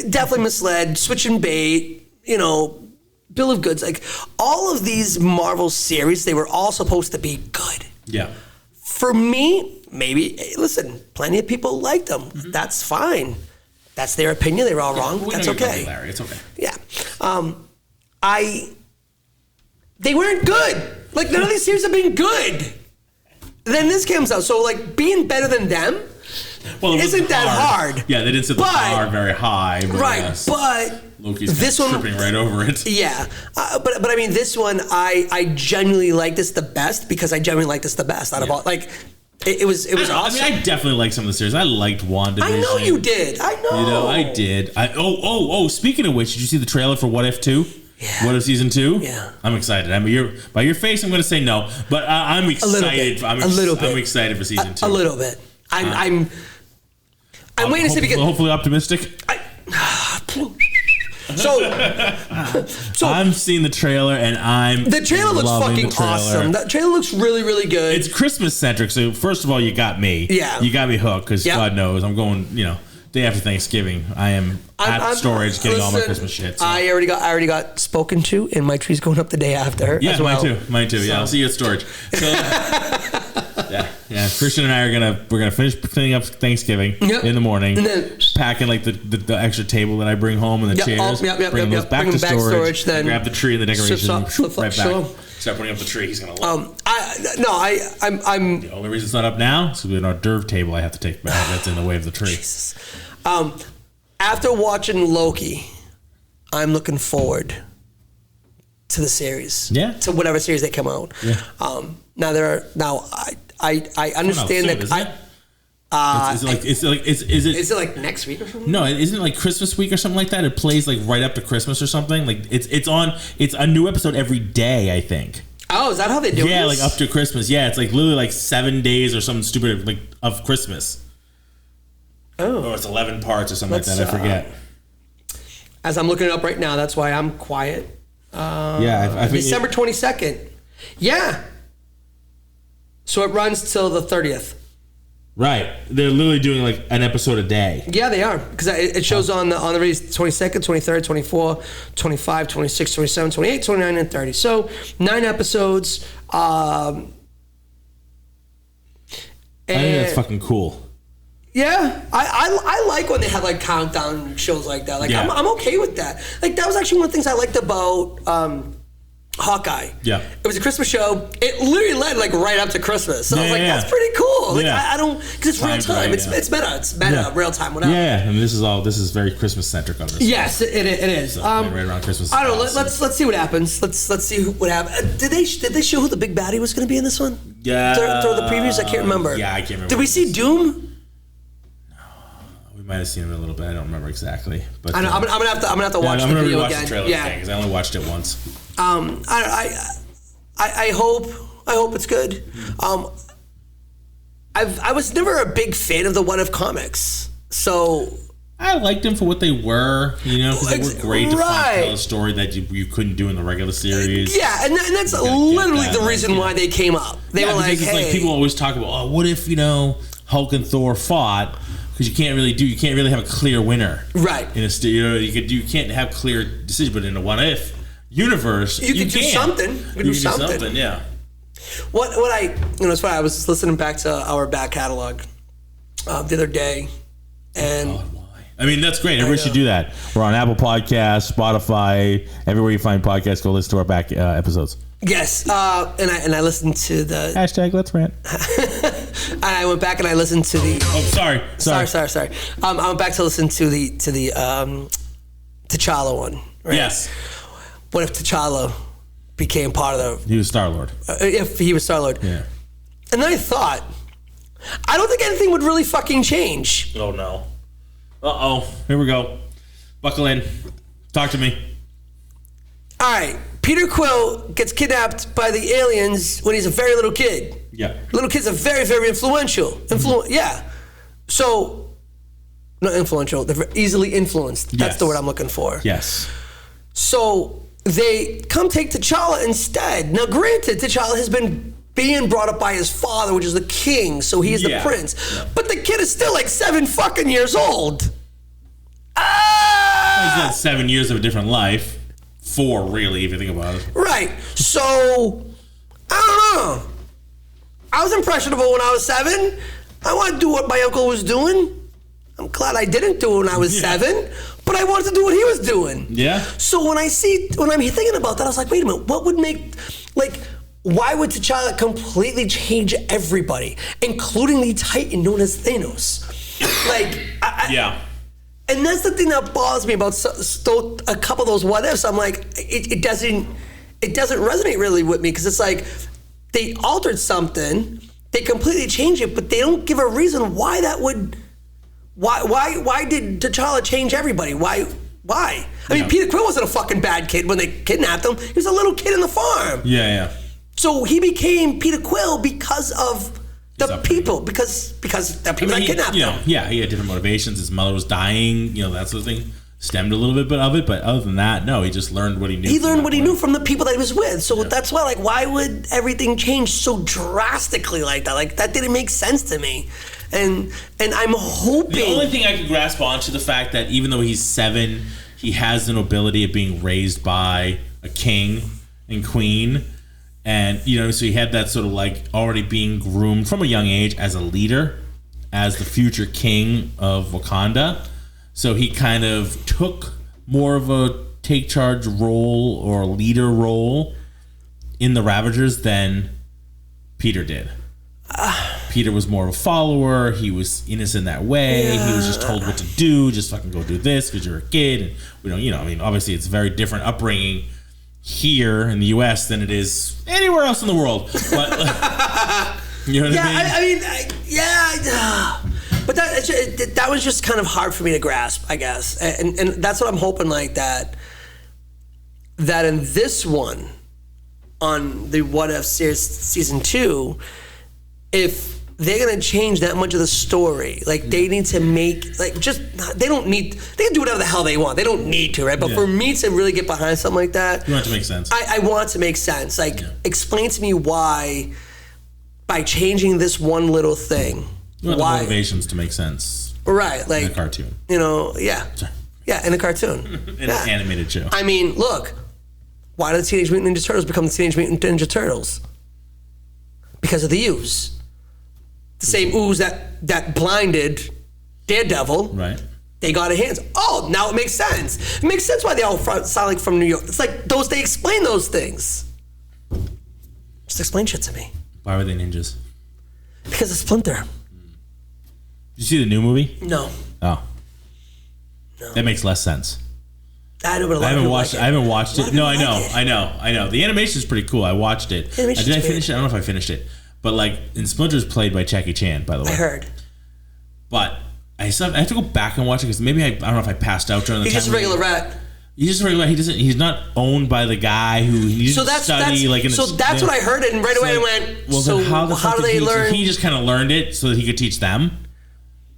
Definitely misled. Switching bait. You know, bill of goods. Like all of these Marvel series, they were all supposed to be good. Yeah. For me, maybe. Listen, plenty of people liked them. Mm-hmm. That's fine. That's their opinion. They were all wrong. That's okay. Larry. It's okay. Yeah. They weren't good. Like none of these series have been good. Then this comes out. So like being better than them isn't that hard. Yeah, they didn't set the bar very high. But right. Yes. But Loki's this one tripping right over it. Yeah. But I mean this one I genuinely like this the best because I genuinely like this the best out of all. Like it was awesome. I mean, I definitely liked some of the series. I liked WandaVision. I know you did. I know. You know, I did. Speaking of which, did you see the trailer for What If 2? Yeah. What If Season 2? Yeah. I'm excited. I mean, by your face, I'm going to say no. But I'm excited. I'm excited for Season 2. A little bit. I'm waiting to see because... Hopefully optimistic? So I'm seeing the trailer and the trailer looks fucking awesome. That trailer looks really, really good. It's Christmas centric. So first of all, you got me. Yeah. You got me hooked because God knows I'm going, day after Thanksgiving. I'm at storage getting all my Christmas shit. So. I already got spoken to, and my tree's going up the day after. Yeah, as well. Mine too. So. Yeah, I'll see you at storage. So, yeah. Christian and I we're gonna finish cleaning up Thanksgiving in the morning, and then packing like the extra table that I bring home and the chairs. Bring those back to storage. Then grab the tree and the decorations. Right back. Start putting up the tree. He's gonna love it. I'm. The only reason it's not up now is we have an hors d'oeuvre table I have to take back. That's in the way of the tree. Jesus. After watching Loki, I'm looking forward to the series. Yeah. To whatever series they come out. Yeah. I understand that. Is it like next week or something? No, isn't it like Christmas week or something like that? It plays like right up to Christmas or something. Like it's a new episode every day, I think. Oh, is that how they do it? Yeah, like up to Christmas. Yeah, it's like literally like 7 days or something stupid like of Christmas. Oh. Or it's 11 parts or something like that. I forget. As I'm looking it up right now, that's why I'm quiet. I think December 22nd. Yeah. So it runs till the 30th. Right. They're literally doing like an episode a day. Yeah, they are. Because it shows on the release 22nd, 23rd, 24, 25, 26, 27, 28, 29, and 30. So 9 episodes. I think that's fucking cool. Yeah, I like when they have like countdown shows like that. Like I'm okay with that. Like that was actually one of the things I liked about Hawkeye. Yeah, it was a Christmas show. It literally led like right up to Christmas. So I was like, that's pretty cool. Like I don't because it's real time. It's meta. It's meta. Real time. Whatever. Yeah, and this is very Christmas centric on this. Yes, it is. So, right around Christmas. I don't know. Let's see what happens. Let's see what happens. Did they show who the big baddie was going to be in this one? Yeah. Throw the previews. I can't remember. Yeah, I can't remember. Did we see Doom? Might have seen him a little bit. I don't remember exactly, but I know, I'm gonna have to watch the video again. The trailer because I only watched it once. I hope it's good. I was never a big fan of the What If comics, so I liked them for what they were, because they were great to tell a story that you couldn't do in the regular series. Yeah, and that's literally the reason why they came up. They were like, hey, like people always talk about, what if Hulk and Thor fought. Because you can't really have a clear winner, right? In you can't have clear decision, but in a what if universe, you can do something. You can do something, yeah. What it's funny. I was listening back to our back catalog the other day, and why? I mean, that's great. Everybody should do that. We're on Apple Podcasts, Spotify, everywhere you find podcasts. Go listen to our back episodes. Yes, and I listened to the hashtag Let's Rant. And I went back and I listened to the. Oh, sorry. I went back to listen to the T'Challa one. Right? Yes. What if T'Challa became part of the? He was Star-Lord. If he was Star-Lord. Yeah. And then I thought, I don't think anything would really fucking change. Oh no. Here we go. Buckle in. Talk to me. All right. Peter Quill gets kidnapped by the aliens when he's a very little kid. Yeah. Little kids are very, very influential. Yeah. So, not influential. They're easily influenced. That's the word I'm looking for. Yes. So, they come take T'Challa instead. Now, granted, T'Challa has been being brought up by his father, which is the king, so he is the prince. Yeah. But the kid is still like 7 fucking years old. He's had 7 years of a different life. 4, really, if you think about it. Right. So, I don't know. I was impressionable when I was 7. I wanted to do what my uncle was doing. I'm glad I didn't do it when I was 7, but I wanted to do what he was doing. Yeah. So when I'm thinking about that, I was like, wait a minute, what would make, like, why would T'Challa completely change everybody, including the Titan known as Thanos? Like, and that's the thing that bothers me about a couple of those what ifs. I'm like, it doesn't resonate really with me, because it's like they altered something, they completely changed it, but they don't give a reason why that would. Why did T'Challa change everybody? Why? I mean, Peter Quill wasn't a fucking bad kid when they kidnapped him. He was a little kid in the farm. Yeah. So he became Peter Quill because of the people, because the people that kidnapped him. Yeah, he had different motivations. His mother was dying, that sort of thing. Stemmed a little bit of it, but other than that, no, he just learned what he knew. He learned what he knew from the people that he was with. So that's why, like, why would everything change so drastically like that? Like, that didn't make sense to me. And I'm hoping... The only thing I could grasp onto the fact that even though he's 7, he has the nobility of being raised by a king and queen. And, so he had that sort of like already being groomed from a young age as a leader, as the future king of Wakanda. So he kind of took more of a take charge role or leader role in the Ravagers than Peter did. Peter was more of a follower. He was innocent that way. Yeah. He was just told what to do. Just fucking go do this because you're a kid. And we don't, obviously it's a very different upbringing here in the U.S. than it is anywhere else in the world. But you know what I mean? But that was just kind of hard for me to grasp, I guess. And that's what I'm hoping, like, that in this one, on the What If series season 2, if they're gonna change that much of the story, like, they need to make, like, they can do whatever the hell they want. They don't need to, right? But for me to really get behind something like that, you want it to make sense. I want it to make sense. Like, explain to me why, by changing this one little thing, you want the motivations to make sense. Right, like in a cartoon. In a cartoon. In an animated show. I mean, look, why did the Teenage Mutant Ninja Turtles become the Teenage Mutant Ninja Turtles? Because of the ooze. The same ooze that blinded Daredevil. Right. They got a hands. Oh, now it makes sense. It makes sense why they all sound like from New York. It's like they explain those things. Just explain shit to me. Why were they ninjas? Because of Splinter. Did you see the new movie? No. Oh. No. That makes less sense. I know, but I haven't watched it. No, I know. The animation is pretty cool. I watched it. Did I finish it? I don't know if I finished it. But, like, in Splinter's played by Jackie Chan, by the way. I heard. But I have to go back and watch it because maybe I don't know if I passed out during the time. He's just a regular rat. He's just a regular rat. He's not owned by the guy who he didn't study. That's what I heard, and right away I went, well, so how do they learn? He just kind of learned it so that he could teach them.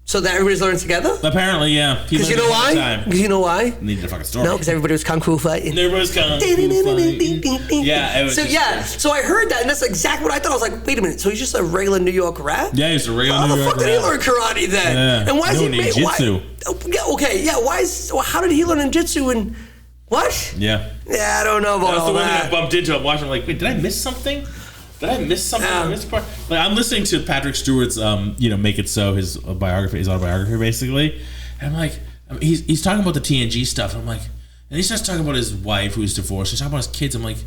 So that everybody's learning together? Apparently, yeah. Because you know why? Because you know why? Needed a fucking story. No, because everybody was kung fu fighting. Everybody was kung fu fighting. Yeah. So I heard that, and that's exactly what I thought. I was like, wait a minute. So he's just a regular New York rat? Yeah, he's a regular New York rat. How the fuck did he learn karate then? Yeah. And why is he made? Ninjutsu. How did he learn ninjutsu and what? Yeah. Yeah, I don't know about all that. That's the one thing I bumped into. I'm watching. I'm like, wait, did I miss something? Like, I'm listening to Patrick Stewart's, Make It So, his autobiography, basically. And I'm like, he's talking about the TNG stuff. And I'm like, and he starts talking about his wife who's divorced. He's talking about his kids. I'm like,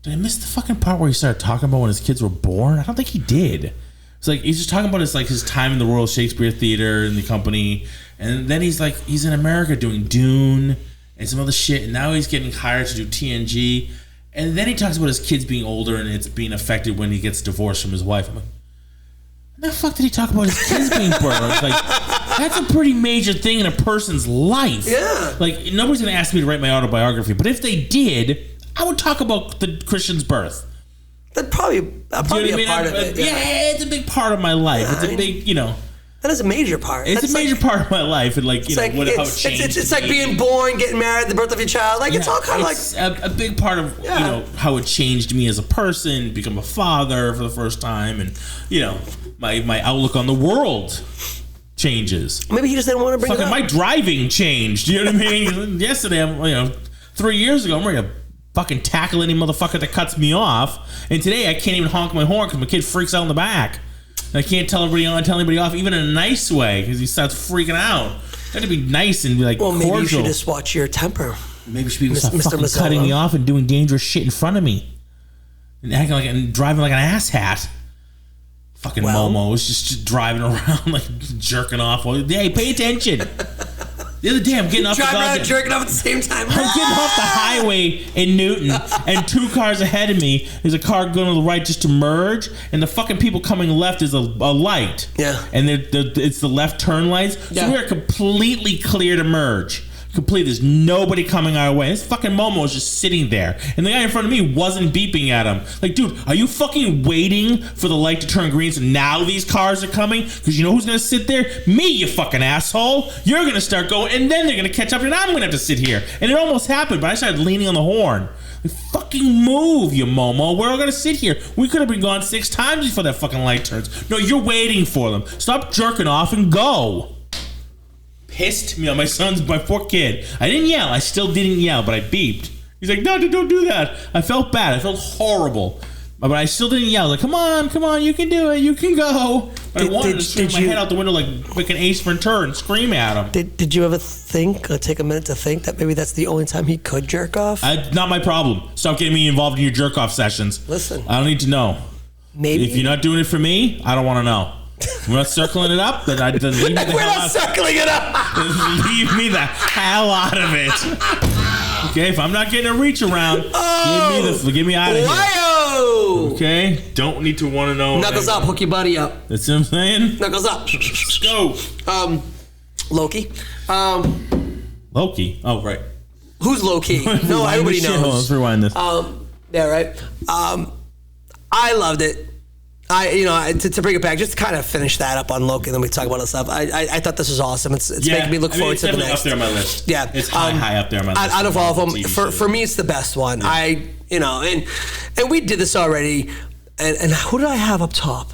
did I miss the fucking part where he started talking about when his kids were born? I don't think he did. It's like he's just talking about his time in the Royal Shakespeare Theater and the company, and then he's in America doing Dune and some other shit, and now he's getting hired to do TNG. And then he talks about his kids being older and it's being affected when he gets divorced from his wife. I'm like, what the fuck did he talk about his kids being born? Like, that's a pretty major thing in a person's life. Yeah. Like, nobody's going to ask me to write my autobiography, but if they did, I would talk about the Christian's birth. That'd probably be a part of it. Yeah, it's a big part of my life. It's a big, That is a major part. It's a major part of my life, and like, you know, how it changed. It's like being born, getting married, the birth of your child. Like, it's all kind of like a big part of you know how it changed me as a person, become a father for the first time, and you know my outlook on the world changes. Maybe he just didn't want to bring it up. My driving changed. You know what I mean? Yesterday, 3 years ago, I'm ready to fucking tackle any motherfucker that cuts me off, and today I can't even honk my horn because my kid freaks out in the back. I can't tell anybody off, even in a nice way, because he starts freaking out. You have to be nice and be like, cordial. Maybe you should just watch your temper. Maybe people stop fucking cutting me off and doing dangerous shit in front of me, and acting like and driving like an asshat. Fucking Momo's just driving around like jerking off. Hey, pay attention. The other day, I'm getting off driving around jerking off at the same time. I'm getting off the highway in Newton, and 2 cars ahead of me is a car going to the right just to merge, and the fucking people coming left is a light. Yeah. And it's the left turn lights. So we're completely clear to merge. Complete. There's nobody coming our way. This fucking Momo is just sitting there, and the guy in front of me wasn't beeping at him. Like, dude, are you fucking waiting for the light to turn green so now these cars are coming? Because you know who's gonna sit there? Me, you fucking asshole. You're gonna start going, and then they're gonna catch up, and I'm gonna have to sit here. And it almost happened, but I started leaning on the horn. Like, fucking move, you Momo. We're all gonna sit here. We could have been gone 6 times before that fucking light turns. No, you're waiting for them. Stop jerking off and go. Pissed me on my poor kid. I didn't yell. I still didn't yell, but I beeped. He's like, no, don't do that. I felt bad. I felt horrible. But I still didn't yell. Like, come on, you can do it. You can go. But I wanted to stick my head out the window like an Ace Ventura and scream at him. Did you ever think, or take a minute to think that maybe that's the only time he could jerk off? Not my problem. Stop getting me involved in your jerk off sessions. Listen. I don't need to know. Maybe. If you're not doing it for me, I don't want to know. We're not circling it up, then leave me the hell out. We're not circling it up. Leave me the hell out of it. Okay, if I'm not getting a reach around, get me out of here. Whoa! Okay, don't need to want to know. Knuckles up, hook your buddy up. That's what I'm saying. Knuckles up. Let's go. Loki. Loki. Oh, right. Who's Loki? No, everybody knows. Let's rewind this. Yeah, right. I loved it. To bring it back, just to kind of finish that up on Loki, and then we talk about other stuff. I thought this was awesome. It's making me look forward to the next. It's up there on my list. Yeah, it's high up there on my list. Out of all of them, for me, it's the best one. Yeah. And we did this already. And who did I have up top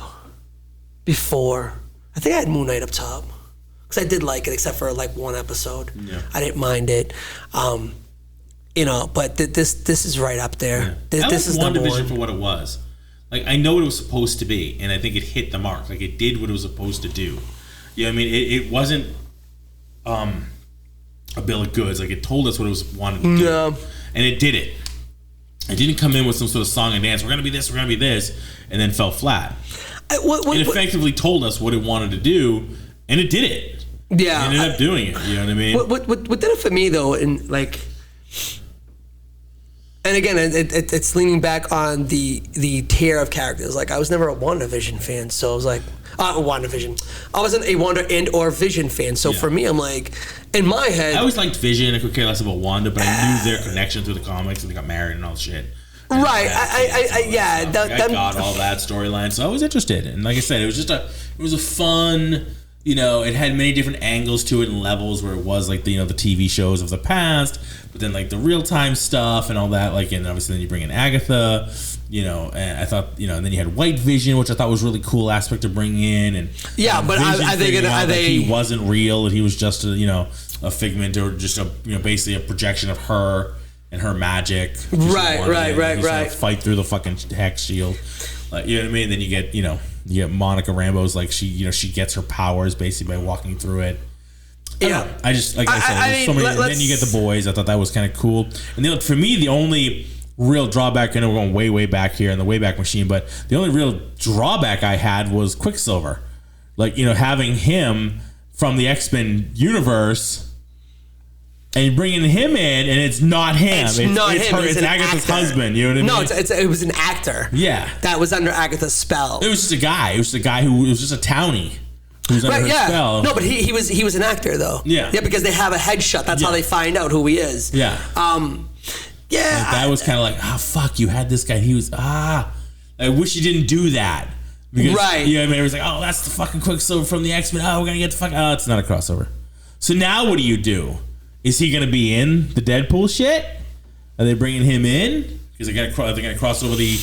before? I think I had Moon Knight up top because I did like it, except for like one episode. Yeah. I didn't mind it. But this is right up there. Yeah. This is number one for what it was. Like, I know what it was supposed to be, and I think it hit the mark. Like, it did what it was supposed to do. You know what I mean? It wasn't a bill of goods. Like, it told us what it was wanted to do. No. And it did it. It didn't come in with some sort of song and dance. We're going to be this, we're going to be this, and then fell flat. It effectively told us what it wanted to do, and it did it. Yeah. It ended up doing it. You know what I mean? What did it for me, though, and like... And again, it's leaning back on the tier of characters. Like, I was never a WandaVision fan, so I was like, WandaVision. I wasn't a Wanda and or Vision fan, so for me, I'm like, in my head, I always liked Vision. I could care less about Wanda, but I knew their connection through the comics, and they got married and all shit. And right? I got all that storyline, so I was interested. And like I said, it was a fun. You know, it had many different angles to it and levels where it was like the TV shows of the past, but then like the real time stuff and all that. Like, and obviously then you bring in Agatha, and I thought, and then you had White Vision, which I thought was a really cool aspect to bring in. And but I think he wasn't real, that he was just a figment or just basically a projection of her and her magic. Right. Fight through the fucking hex shield. You know what I mean? Then you get Monica Rambeau's like she gets her powers basically by walking through it. I just like I said, so many. And then you get the boys. I thought that was kind of cool. And then for me, the only real drawback, I know we're going way back here in the Wayback Machine, but the only real drawback I had was Quicksilver. Like, having him from the X-Men universe. And bringing him in, and it's not him. It's not him. It's Agatha's husband. You know what I mean? No, it was an actor. Yeah, that was under Agatha's spell. It was just a guy. It was just a guy who was just a townie who was under her spell. No, but he was an actor though. Yeah, because they have a headshot. That's how they find out who he is. Yeah. Yeah. That was kind of like, fuck, you had this guy. He was I wish you didn't do that. Because, right. Yeah, everyone's like, oh, that's the fucking Quicksilver from the X-Men. Oh, we're going to get the fucking... Oh, it's not a crossover. So now what do? Is he going to be in the Deadpool shit? Are they bringing him in? Because they're going to cross over the...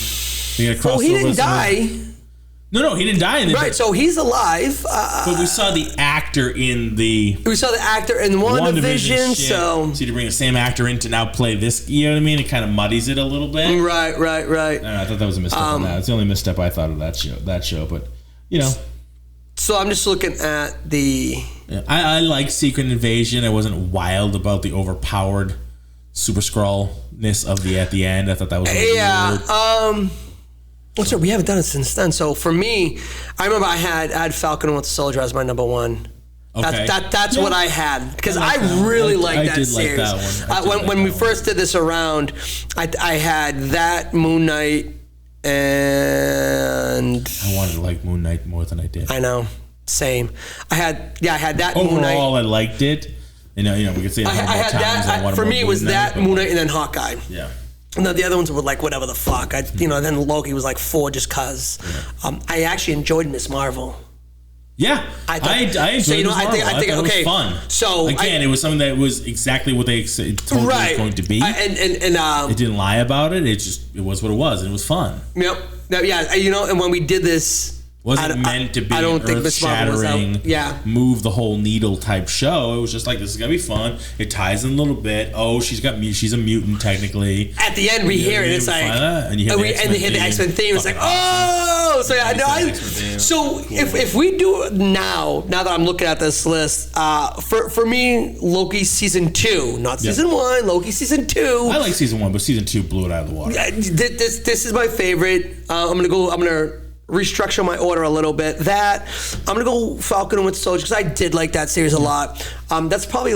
Well, he didn't die. No, he didn't die. Right, so he's alive. But we saw the actor in the... We saw the actor in WandaVision, so... So you bring the same actor in to now play this, you know what I mean? It kind of muddies it a little bit. Right. I thought that was a misstep on that. It's the only misstep I thought of that show, but, you know. So I'm just looking at the... Yeah, I like Secret Invasion. I wasn't wild about the overpowered Super Skrull-ness of at the end. I thought that was really weird. What's it? We haven't done it since then. So for me, I remember I had Falcon and Winter Soldier as my number one. Okay. That's what I had because I really liked that series. Like that one. When we first did this around, I had that Moon Knight and I wanted to like Moon Knight more than I did. I know, same. I had that overall, Moon Knight. I liked it. You know, we could say I had that. For me, it was that Moon Knight and then Hawkeye. Yeah. And the other ones were like whatever the fuck. Then Loki was like 4 just cause. Yeah. I actually enjoyed Miss Marvel. Yeah, I enjoyed Miss Marvel. I think it was fun. So again, it was something that was exactly what they told you it was going to be. It didn't lie about it. It was what it was, and it was fun. Yep. Yeah. And when we did this. Wasn't meant to be an earth-shattering, move the whole needle type show. It was just like, this is gonna be fun. It ties in a little bit. Oh, she's a mutant technically. At the end, we hear it. It's like, and they hit the X-Men theme. It's like, oh, so yeah, no. So if we do it now that I'm looking at this list, for me, Loki season 2, not season 1. Loki season 2. I like season 1, but season 2 blew it out of the water. This is my favorite. I'm gonna restructure my order a little bit. I'm gonna go Falcon and Winter Soldier because I did like that series a lot. That's probably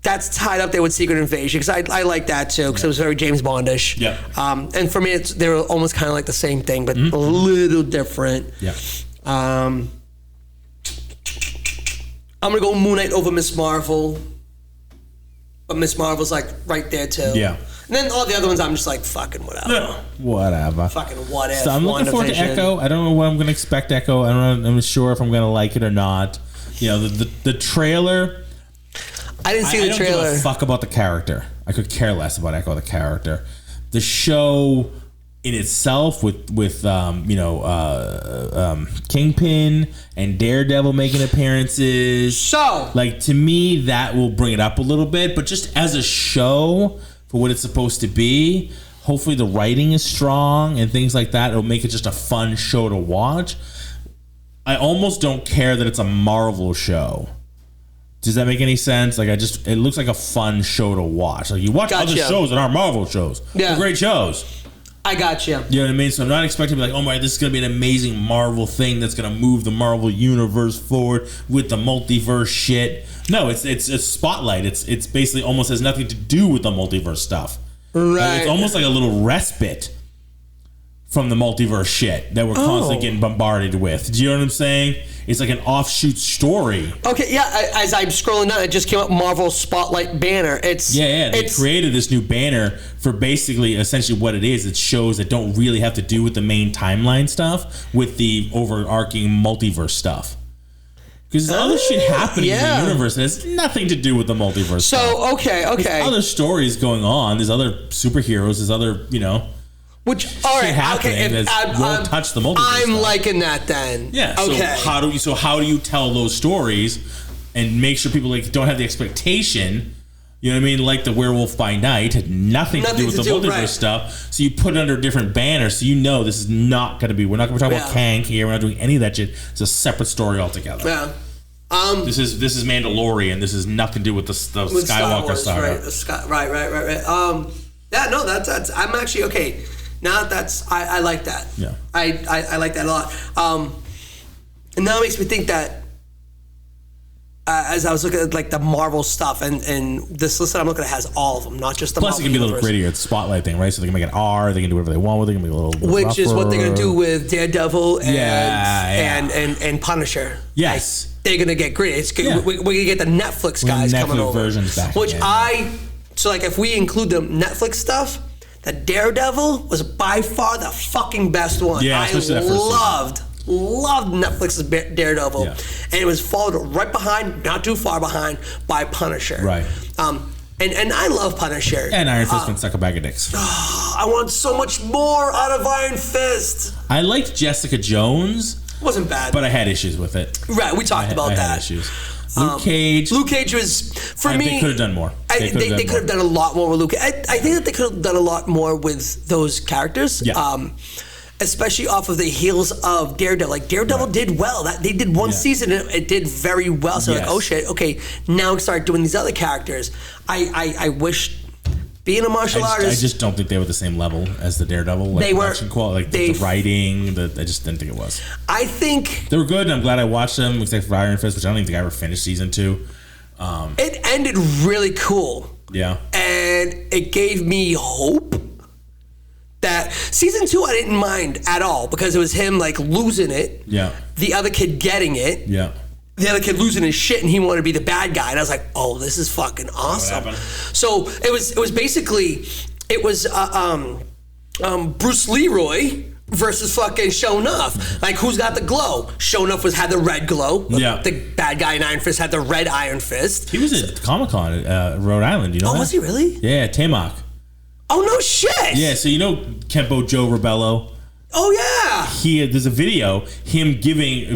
that's tied up there with Secret Invasion because I like that too because it was very James Bondish. Yeah. And for me, they were almost kind of like the same thing but a little different. Yeah. I'm gonna go Moon Knight over Miss Marvel, but Miss Marvel's like right there too. Yeah. And then all the other ones, I'm just like, fucking whatever. Whatever. Fucking what if. So I'm looking forward to Echo. I don't know what I'm going to expect Echo. I'm not sure if I'm going to like it or not. You know, the trailer. I didn't see the trailer. I don't give a fuck about the character. I could care less about Echo, the character. The show in itself with Kingpin and Daredevil making appearances. So. Like, to me, that will bring it up a little bit. But just as a show... for what it's supposed to be. Hopefully the writing is strong and things like that. It'll make it just a fun show to watch. I almost don't care that it's a Marvel show. Does that make any sense? Like it looks like a fun show to watch. Like you watch other shows that aren't Marvel shows. Yeah. They're great shows. I got you. You know what I mean? So I'm not expecting to be like, oh my, this is going to be an amazing Marvel thing that's going to move the Marvel universe forward with the multiverse shit. No, it's a spotlight. It's basically almost has nothing to do with the multiverse stuff. Right. Like it's almost like a little respite from the multiverse shit that we're constantly getting bombarded with. Do you know what I'm saying? It's like an offshoot story. Okay, yeah. As I'm scrolling down, it just came up Marvel Spotlight banner. They created this new banner for basically essentially what it is. It's shows that don't really have to do with the main timeline stuff, with the overarching multiverse stuff. Because there's other shit happening in the universe that has nothing to do with the multiverse. So, okay. There's other stories going on. There's other superheroes. There's other, Which, all right, happening that won't touch the multiverse. I'm liking that then. Yeah. Okay. So how do you tell those stories and make sure people don't have the expectation? You know what I mean? Like the Werewolf by Night had nothing to do with the multiverse stuff. So you put it under a different banner, so this is not going to be. We're not going to talk about Kang here. We're not doing any of that shit. It's a separate story altogether. Yeah. This is Mandalorian. This has nothing to do with the Skywalker saga. Right. Yeah. No. That's. I'm actually okay. Now I like that. Yeah. I like that a lot. And now it makes me think that. As I was looking at the Marvel stuff and this list that I'm looking at has all of them, not just the Plus Marvel it can be universe. a little grittier. It's a spotlight thing, right? So they can make an R, they can do whatever they want with it, they can make it a little Which rougher. is what they're going to do with Daredevil and Punisher. Yes. They're going to get gritty. It's good. We're going to get the Netflix guys coming over. Versions back Which so if we include the Netflix stuff, The Daredevil was by far the fucking best one. Yeah, especially that first loved Netflix's Daredevil. Yeah. And it was followed right behind, not too far behind, by Punisher. Right. And I love Punisher. And Iron Fist can suck a bag of dicks. I want so much more out of Iron Fist. I liked Jessica Jones. Wasn't bad. But I had issues with it. Right, we talked about that. I had issues. Luke Cage. Luke Cage was, for me... They could have done more. They could have done a lot more with Luke Cage. I think that they could have done a lot more with those characters. Yeah. Especially off of the heels of Daredevil. Like, Daredevil did well. They did one season, and it did very well. So, like, oh, shit, okay, now start doing these other characters. I wish... Being a martial artist, I just don't think they were the same level as the Daredevil. Like, they were the writing. I just didn't think it was. I think they were good, and I'm glad I watched them, except for Iron Fist, which I don't even think I ever finished season 2. It ended really cool. Yeah, and it gave me hope that season 2 I didn't mind at all because it was him like losing it. Yeah, the other kid getting it. Yeah. The other kid losing his shit and he wanted to be the bad guy, and I was like, "Oh, this is fucking awesome." So it was basically Bruce Leroy versus fucking Sho'nuff. Like, who's got the glow? Sho'nuff had the red glow. Yeah. The bad guy in Iron Fist had the red Iron Fist. He was at Comic-Con at Rhode Island. You know? Oh, was he really? Yeah, Tamok. Oh no shit. Yeah, so you know Kempo Joe Rebello. Oh yeah. There's a video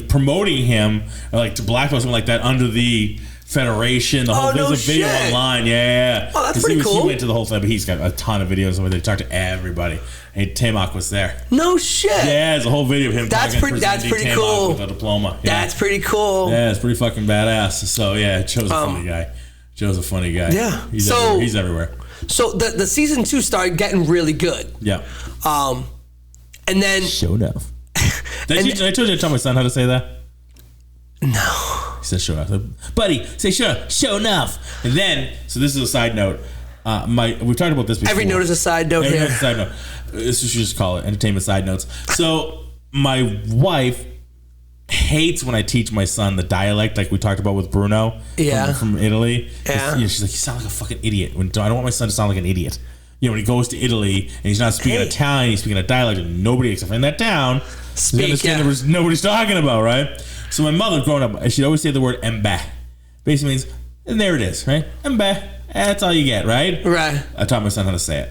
promoting him like to black or something like that under the Federation. There's a video online. Yeah. Oh, that's pretty cool. He went to the whole thing, but he's got a ton of videos where they talk to everybody. And Tamok was there. No shit. Yeah, there's a whole video of him. That's pretty Tamok cool. With a diploma. Yeah. That's pretty cool. Yeah, it's pretty fucking badass. So yeah, Joe's a funny guy. Joe's a funny guy. Yeah. He's everywhere. So the season 2 started getting really good. Yeah. And then Sho'nuff. Did I told you to tell my son how to say that? No. He says Sho'nuff. Buddy, say Sho'nuff. And then, so this is a side note. We've talked about this before. Every note is a side note here. Side note. This we should just call it entertainment side notes. So my wife hates when I teach my son the dialect, like we talked about with Bruno. Yeah. From Italy. Yeah. She's like, you sound like a fucking idiot. I don't want my son to sound like an idiot. When he goes to Italy and he's not speaking Italian, he's speaking a dialect, and nobody except in that town nobody's talking about, right? So my mother, growing up, she'd always say the word "embe." Basically means, and there it is, right? Embe. That's all you get, right? Right. I taught my son how to say it,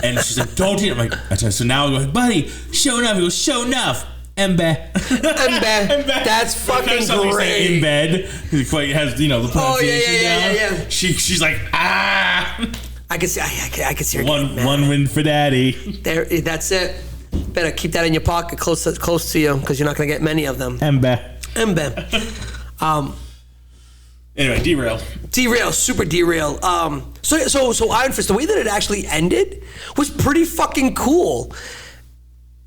and she's like, "Don't eat it." I'm like, so now I go, "Buddy, show enough." He goes, "Show enough." Embe. Embe. That's fucking great. In bed, he has the pronunciation down. Yeah. She's like, ah. I can see her. One win for daddy. There, that's it. Better keep that in your pocket, close to you, because you're not gonna get many of them. Embe. Anyway, derail. Super derail. So Iron Fist, the way that it actually ended was pretty fucking cool.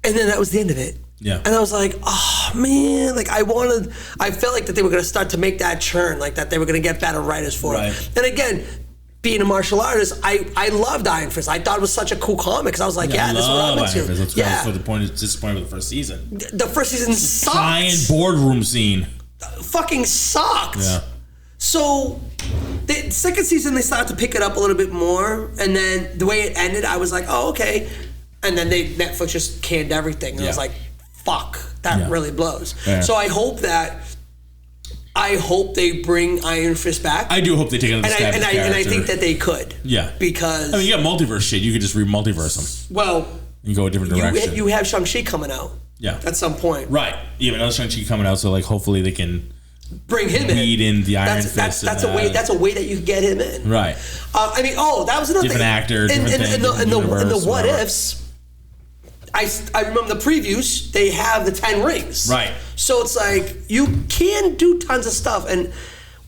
And then that was the end of it. Yeah. And I was like, oh man, like I felt like that they were gonna start to make that churn, like that they were gonna get better writers for it. And again, being a martial artist, I loved Iron Fist. I thought it was such a cool comic because I was like, this is what I'm into. That's what the point is. Disappointed with the first season. The first season sucked. Giant boardroom scene. Fucking sucked. Yeah. So the second season they started to pick it up a little bit more, and then the way it ended, I was like, oh okay. And then Netflix just canned everything, and I was like, fuck, that really blows. Yeah. So I hope they bring Iron Fist back. I do hope they take another stab at the character. And I think that they could. Yeah. Because... you got multiverse shit. You could just re-multiverse them. Well... You go a different direction. You have Shang-Chi coming out. Yeah. At some point. Right. Yeah, another Shang-Chi coming out, so hopefully they can... Bring him in the Iron Fist. That's a way that you can get him in. Right. That was another different actor, different thing. In the what ifs... I remember the previews, they have the 10 rings. Right. So it's like, you can do tons of stuff. And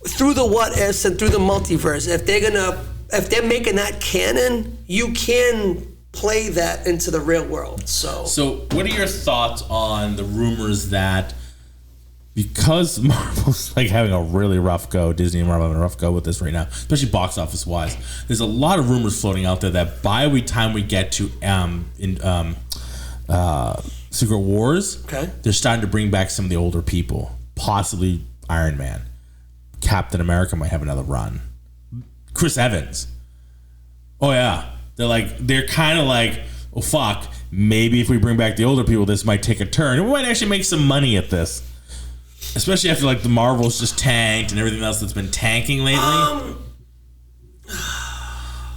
through the what ifs and through the multiverse, if they're making that canon, you can play that into the real world. So what are your thoughts on the rumors that because Marvel's having a really rough go, Disney and Marvel having a rough go with this right now, especially box office wise, there's a lot of rumors floating out there that by the time we get to Secret Wars, they're starting to bring back some of the older people, possibly Iron Man. Captain America might have another run. Chris Evans. Oh yeah. They're kind of like, oh fuck, maybe if we bring back the older people, this might take a turn. And we might actually make some money at this. Especially after like the Marvels just tanked and everything else that's been tanking lately.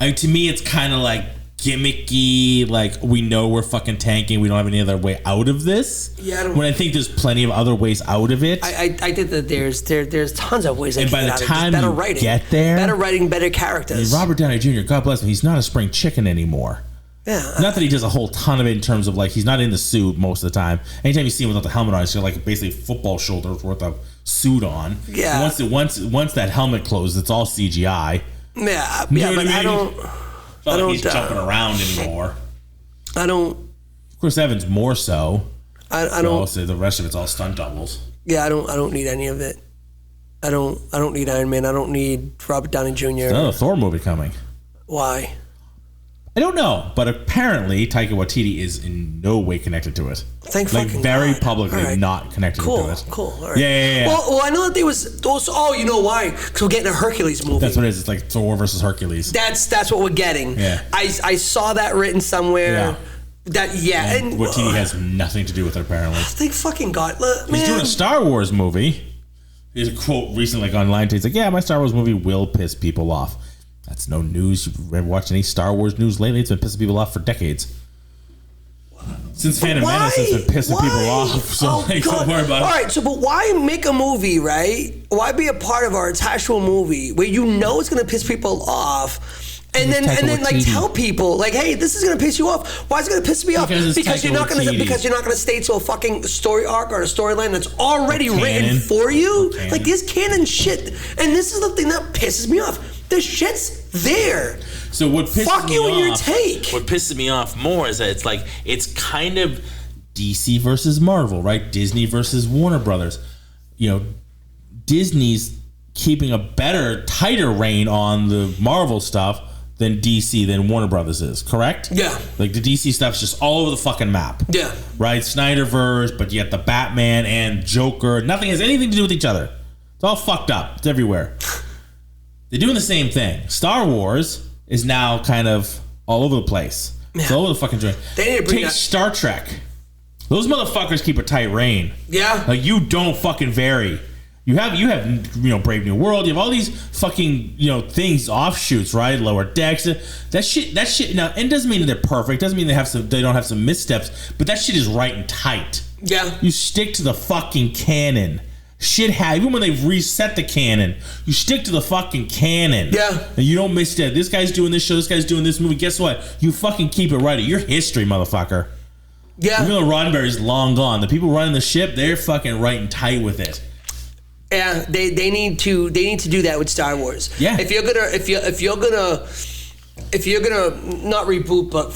To me, it's kind of like gimmicky. Like, we know we're fucking tanking. We don't have any other way out of this. Yeah. When I think there's plenty of other ways out of it. I think that there's tons of ways. And by the time you get there, better writing, better characters. Robert Downey Jr. God bless him. He's not a spring chicken anymore. Yeah. Not that he does a whole ton of it in terms of like he's not in the suit most of the time. Anytime you see him without the helmet on, he's got like basically football shoulders worth of suit on. Yeah. And once that helmet closes, it's all CGI. Yeah. You know but I mean? I don't. He's jumping around anymore. I don't. Chris Evans more so. I don't. I'll say the rest of it's all stunt doubles. Yeah, I don't need any of it. I don't need Iron Man. I don't need Robert Downey Jr. There's another Thor movie coming. Why? I don't know, but apparently Taika Waititi is in no way connected to it. Thank fucking God. Very publicly not connected to it. Cool. All right. Yeah. Well, I know that there was those. Oh, you know why? Because we're getting a Hercules movie. That's what it is. It's like Thor versus Hercules. That's what we're getting. Yeah. I saw that written somewhere. Yeah. And Waititi has nothing to do with it apparently. Thank fucking God. Man. He's doing a Star Wars movie. There's a quote recently like online. He's like, "Yeah, my Star Wars movie will piss people off." That's no news. You've ever watched any Star Wars news lately? It's been pissing people off for decades. Since Phantom Menace, it's been pissing people off. So don't worry about it. All right, so but why make a movie, right? Why be a part of our actual movie where you know it's going to piss people off? And then like tell people like, hey, this is gonna piss you off. Why is it gonna piss me off? Because you're not gonna stay to a fucking story arc or a storyline that's already written for you. Like this canon shit. And this is the thing that pisses me off. The shit's there. So what pisses Fuck me you off, and your take. What pisses me off more is that it's kind of DC versus Marvel, right? Disney versus Warner Brothers. You know, Disney's keeping a better, tighter rein on the Marvel stuff than DC, than Warner Brothers is, correct? Yeah. Like the DC stuff's just all over the fucking map. Yeah. Right? Snyderverse, but yet the Batman and Joker, nothing has anything to do with each other. It's all fucked up. It's everywhere. They're doing the same thing. Star Wars is now kind of all over the place. Yeah. It's all over the fucking joint. They need to bring Take Star Trek. Those motherfuckers keep a tight rein. Yeah. Like you don't fucking vary. You have Brave New World. You have all these fucking things, offshoots, right? Lower Decks. That shit. Now, it doesn't mean that they're perfect. It doesn't mean they don't have some missteps. But that shit is right and tight. Yeah. You stick to the fucking canon. Even when they've reset the canon, you stick to the fucking canon. Yeah. And you don't miss that. This guy's doing this show. This guy's doing this movie. Guess what? You fucking keep it right. Your history, motherfucker. Yeah. Even though Roddenberry's long gone, the people running the ship, they're fucking right and tight with it. Yeah, they need to do that with Star Wars. Yeah. If you're gonna not reboot, but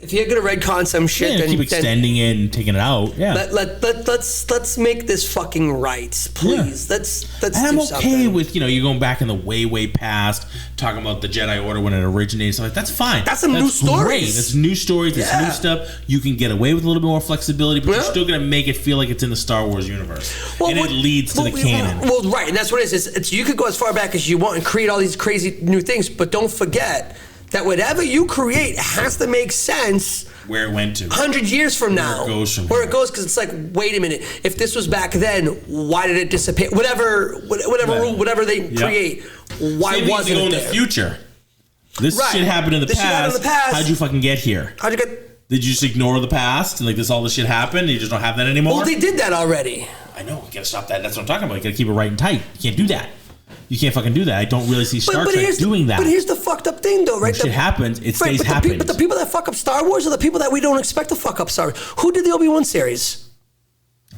if you're gonna retcon some shit, then keep extending it and taking it out. Yeah. Let's make this fucking right, please. Yeah. Let's and do I'm something. okay with you going back in the way past, talking about the Jedi Order when it originated. So that's fine. That's some new stories. Great. That's new stories. That's new stuff. You can get away with a little bit more flexibility, but you're still gonna make it feel like it's in the Star Wars universe, it leads to the canon. Well, right, and that's what it is. It's you could go as far back as you want and create all these crazy new things, but don't forget that whatever you create has to make sense where it went to 100 years from now. Where it goes, because it's like, wait a minute, if this was back then, why did it disappear? Whatever rule, whatever they create, why wasn't it in there? The future? This shit happened in the past. How'd you fucking get here? How'd you get? Did you just ignore the past and all this shit happened and you just don't have that anymore? Well, they did that already. I know. You gotta stop that. That's what I'm talking about. You gotta keep it right and tight. You can't do that. You can't fucking do that. I don't really see Star Trek doing that. But here's the fucked up thing, though, right? When shit happens, it stays happening. But the people that fuck up Star Wars are the people that we don't expect to fuck up Star Wars. Who did the Obi-Wan series?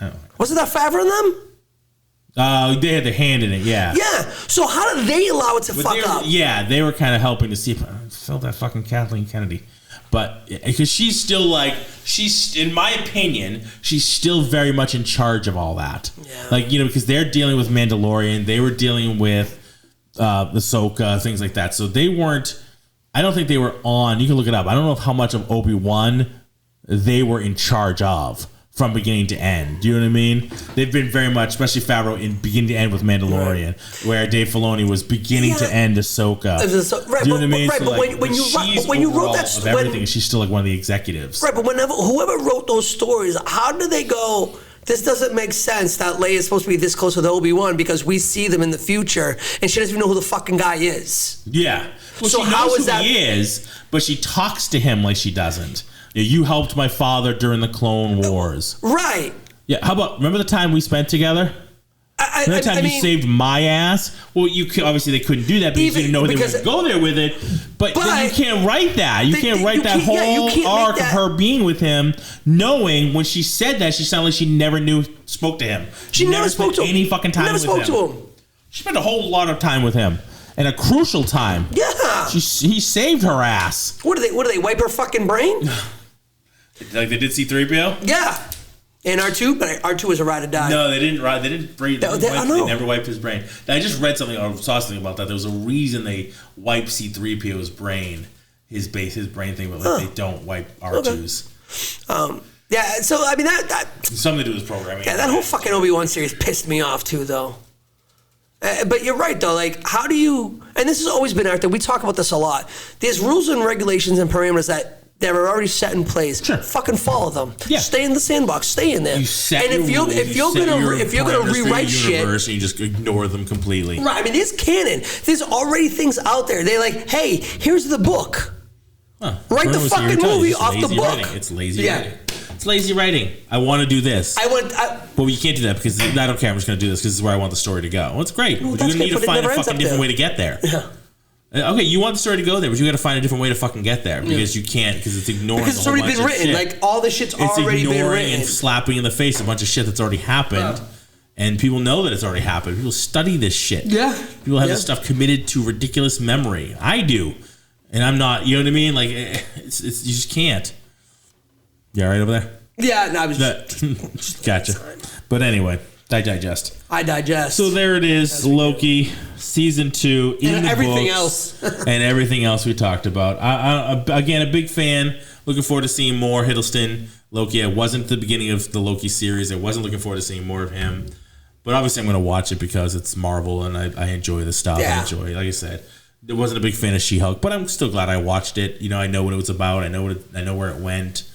I don't know. Was it that Favreau and them? They had their hand in it, yeah. Yeah. So how did they allow it to fuck up? Yeah, they were kind of helping to see if fill that fucking Kathleen Kennedy. But because she's still in my opinion, she's still very much in charge of all that. Yeah. Because they're dealing with Mandalorian, they were dealing with Ahsoka, things like that. So they weren't. I don't think they were on. You can look it up. I don't know how much of Obi-Wan they were in charge of. from beginning to end. Do you know what I mean? They've been very much, especially Favreau, in beginning to end with Mandalorian, where Dave Filoni was beginning to end Ahsoka. Right, do you know what I mean? Right, so but like, when you wrote that story, everything, she's still like one of the executives. Right, but whoever wrote those stories, how did they go? This doesn't make sense that Leia is supposed to be this close with Obi-Wan because we see them in the future and she doesn't even know who the fucking guy is. Yeah. Well, so she knows who he is, but she talks to him like she doesn't. You helped my father during the Clone Wars. Right. Yeah. How about, remember the time we spent together? Remember the time you saved my ass? Well, obviously they couldn't do that because you didn't know they were going to go there with it. But then you can't write that. You can't write that whole arc of her being with him, knowing when she said that, she sounded like she never spoke to him. She never spoke to him. Any fucking time with him. Never spoke to him. She spent a whole lot of time with him. And a crucial time. Yeah. He saved her ass. What do they wipe her fucking brain? Like they did C-3PO? Yeah. And R2, but R2 was a ride or die. No, they didn't. They never wiped his brain. I just read something or saw something about that. There was a reason they wiped C-3PO's brain, his brain thing, but like they don't wipe R2's. Okay. Yeah. So I mean that something to do with programming. Yeah, that whole fucking Obi-Wan series pissed me off too, though. But you're right, though. Like, how do you? And this has always been out there. We talk about this a lot. There's rules and regulations and parameters that are already set in place. Sure. Fucking follow them. Yeah. Stay in the sandbox. Stay in there. You set and if you're gonna rewrite shit, and you just ignore them completely. Right. I mean, there's canon. There's already things out there. They're like, hey, here's the book. Huh. Write the fucking movie off the book. Writing. It's lazy writing. It's lazy writing. I want to do this. But you can't do that because I don't care. I'm just going to do this because this is where I want the story to go. Well, it's great. Well, you're going to need to find a fucking different way to get there. Yeah. Okay, you want the story to go there, but you got to find a different way to fucking get there because you can't because it's ignoring. Because it's already been written. Like all the shit's already been written. And slapping in the face a bunch of shit that's already happened. And people know that it's already happened. People study this shit. Yeah. People have this stuff committed to ridiculous memory. I do. And I'm not, you know what I mean? Like, it's you just can't. You all right over there? Yeah, no, I was just... Gotcha. But anyway, I digest. So there it is, That's Loki, season 2, in the everything books, else. and everything else we talked about. Again, a big fan. Looking forward to seeing more Hiddleston, Loki. I wasn't at the beginning of the Loki series. I wasn't looking forward to seeing more of him. But obviously I'm going to watch it because it's Marvel, and I enjoy the stuff. Yeah. I enjoy, like I said, I wasn't a big fan of She-Hulk, but I'm still glad I watched it. You know, I know what it was about. I know where it went.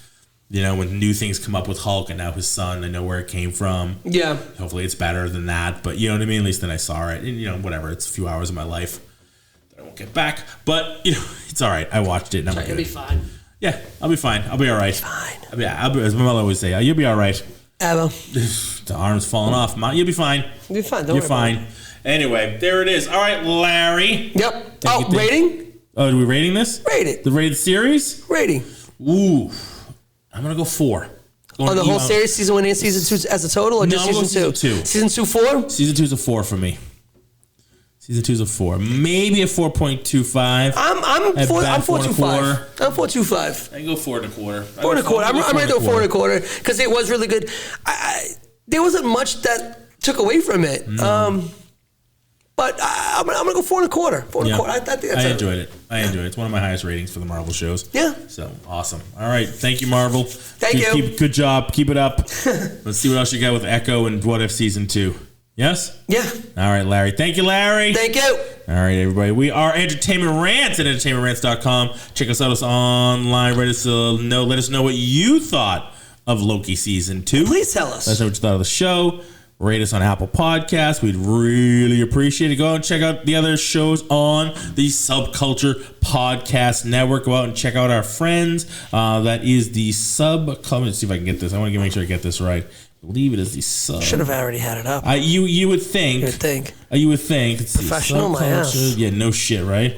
You know, when new things come up with Hulk and now his son, I know where it came from. Yeah. Hopefully it's better than that. But you know what I mean? At least then I saw it. And, you know, whatever. It's a few hours of my life that I won't get back. But, you know, it's all right. I watched it and I'm good. You'll be fine. Yeah, I'll be fine. I'll be all right. Fine. As my mother always say, you'll be all right. Ever. The arm's falling off. You'll be fine. You'll be fine. You're fine. Anyway, there it is. All right, Larry. Yep. Rating? Oh, are we rating this? Rate it. The rated series? Rating. Ooh. I'm going to go 4. On the whole series, season 1 and season 2 as a total, or just season 2? Season 2, 4? Season 2 is a 4 for me. Season 2 is a 4. Maybe a 4.25. I'm 4.25. I'm 4.25. I can go 4 1/4. 4 1/4. I'm ready to go 4 1/4 because it was really good. There wasn't much that took away from it. No. But I'm gonna go 4 1/4. 4 1/4. I think that's enjoyed it. I enjoyed it. It's one of my highest ratings for the Marvel shows. Yeah. So awesome. All right. Thank you, Marvel. Thank you. Good job. Keep it up. Let's see what else you got with Echo and What If season 2. Yes? Yeah. All right, Larry. Thank you, Larry. Thank you. All right, everybody. We are Entertainment Rants at entertainmentrants.com. Check us out online. Let us know what you thought of Loki season 2. Please tell us. Let us know what you thought of the show. Rate us on Apple Podcasts. We'd really appreciate it. Go out and check out the other shows on the Subculture Podcast Network. Go out and check out our friends. That is the Subculture. Let's see if I can get this. I want to make sure I get this right. I believe it is the Sub. Should have already had it up. You would think. You would think. It's professional, my ass. Yeah, no shit, right?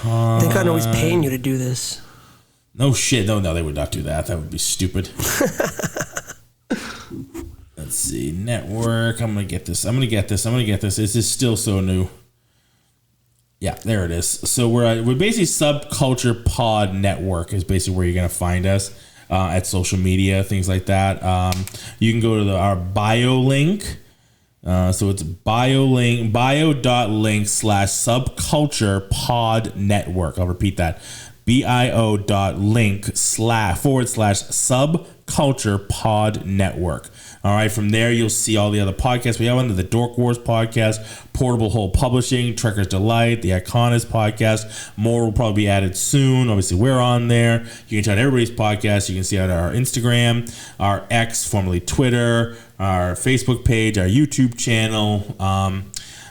Thank God nobody's paying you to do this. No shit. No, they would not do that. That would be stupid. Let's see. Network. I'm going to get this. This is still so new. Yeah, there it is. So we're basically Subculture Pod Network is basically where you're going to find us at social media, things like that. You can go to our bio link. So it's bio.link/subculture pod network. I'll repeat that. bio.link//subculture Subculture Pod Network. All right, from there you'll see all the other podcasts we have under the Dork Wars podcast, Portable Hole Publishing, Trekker's Delight, the Iconist podcast. More will probably be added soon. Obviously, we're on there. You can check out everybody's podcast. You can see it on our Instagram, our X, formerly Twitter, our Facebook page, our YouTube channel.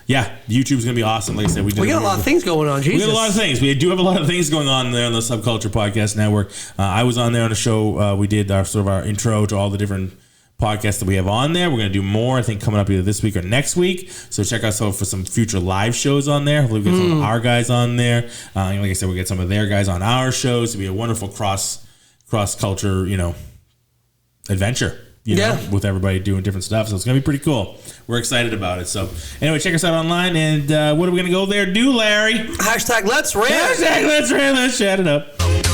YouTube's going to be awesome. Like I said, we got a lot of things going on. Jesus. We got a lot of things. We do have a lot of things going on there on the Subculture Podcast Network. I was on there on a show. We did our intro to all the different podcasts that we have on there. We're going to do more, I think, coming up either this week or next week. So check us out for some future live shows on there. Hopefully we get some of our guys on there. And like I said, we get some of their guys on our shows. It'll be a wonderful cross-culture, adventure. With everybody doing different stuff. So it's going to be pretty cool. We're excited about it. So anyway, check us out online. And what are we going to go there do, Larry? #Let's Rant. #Let's Rant. Let's chat it up.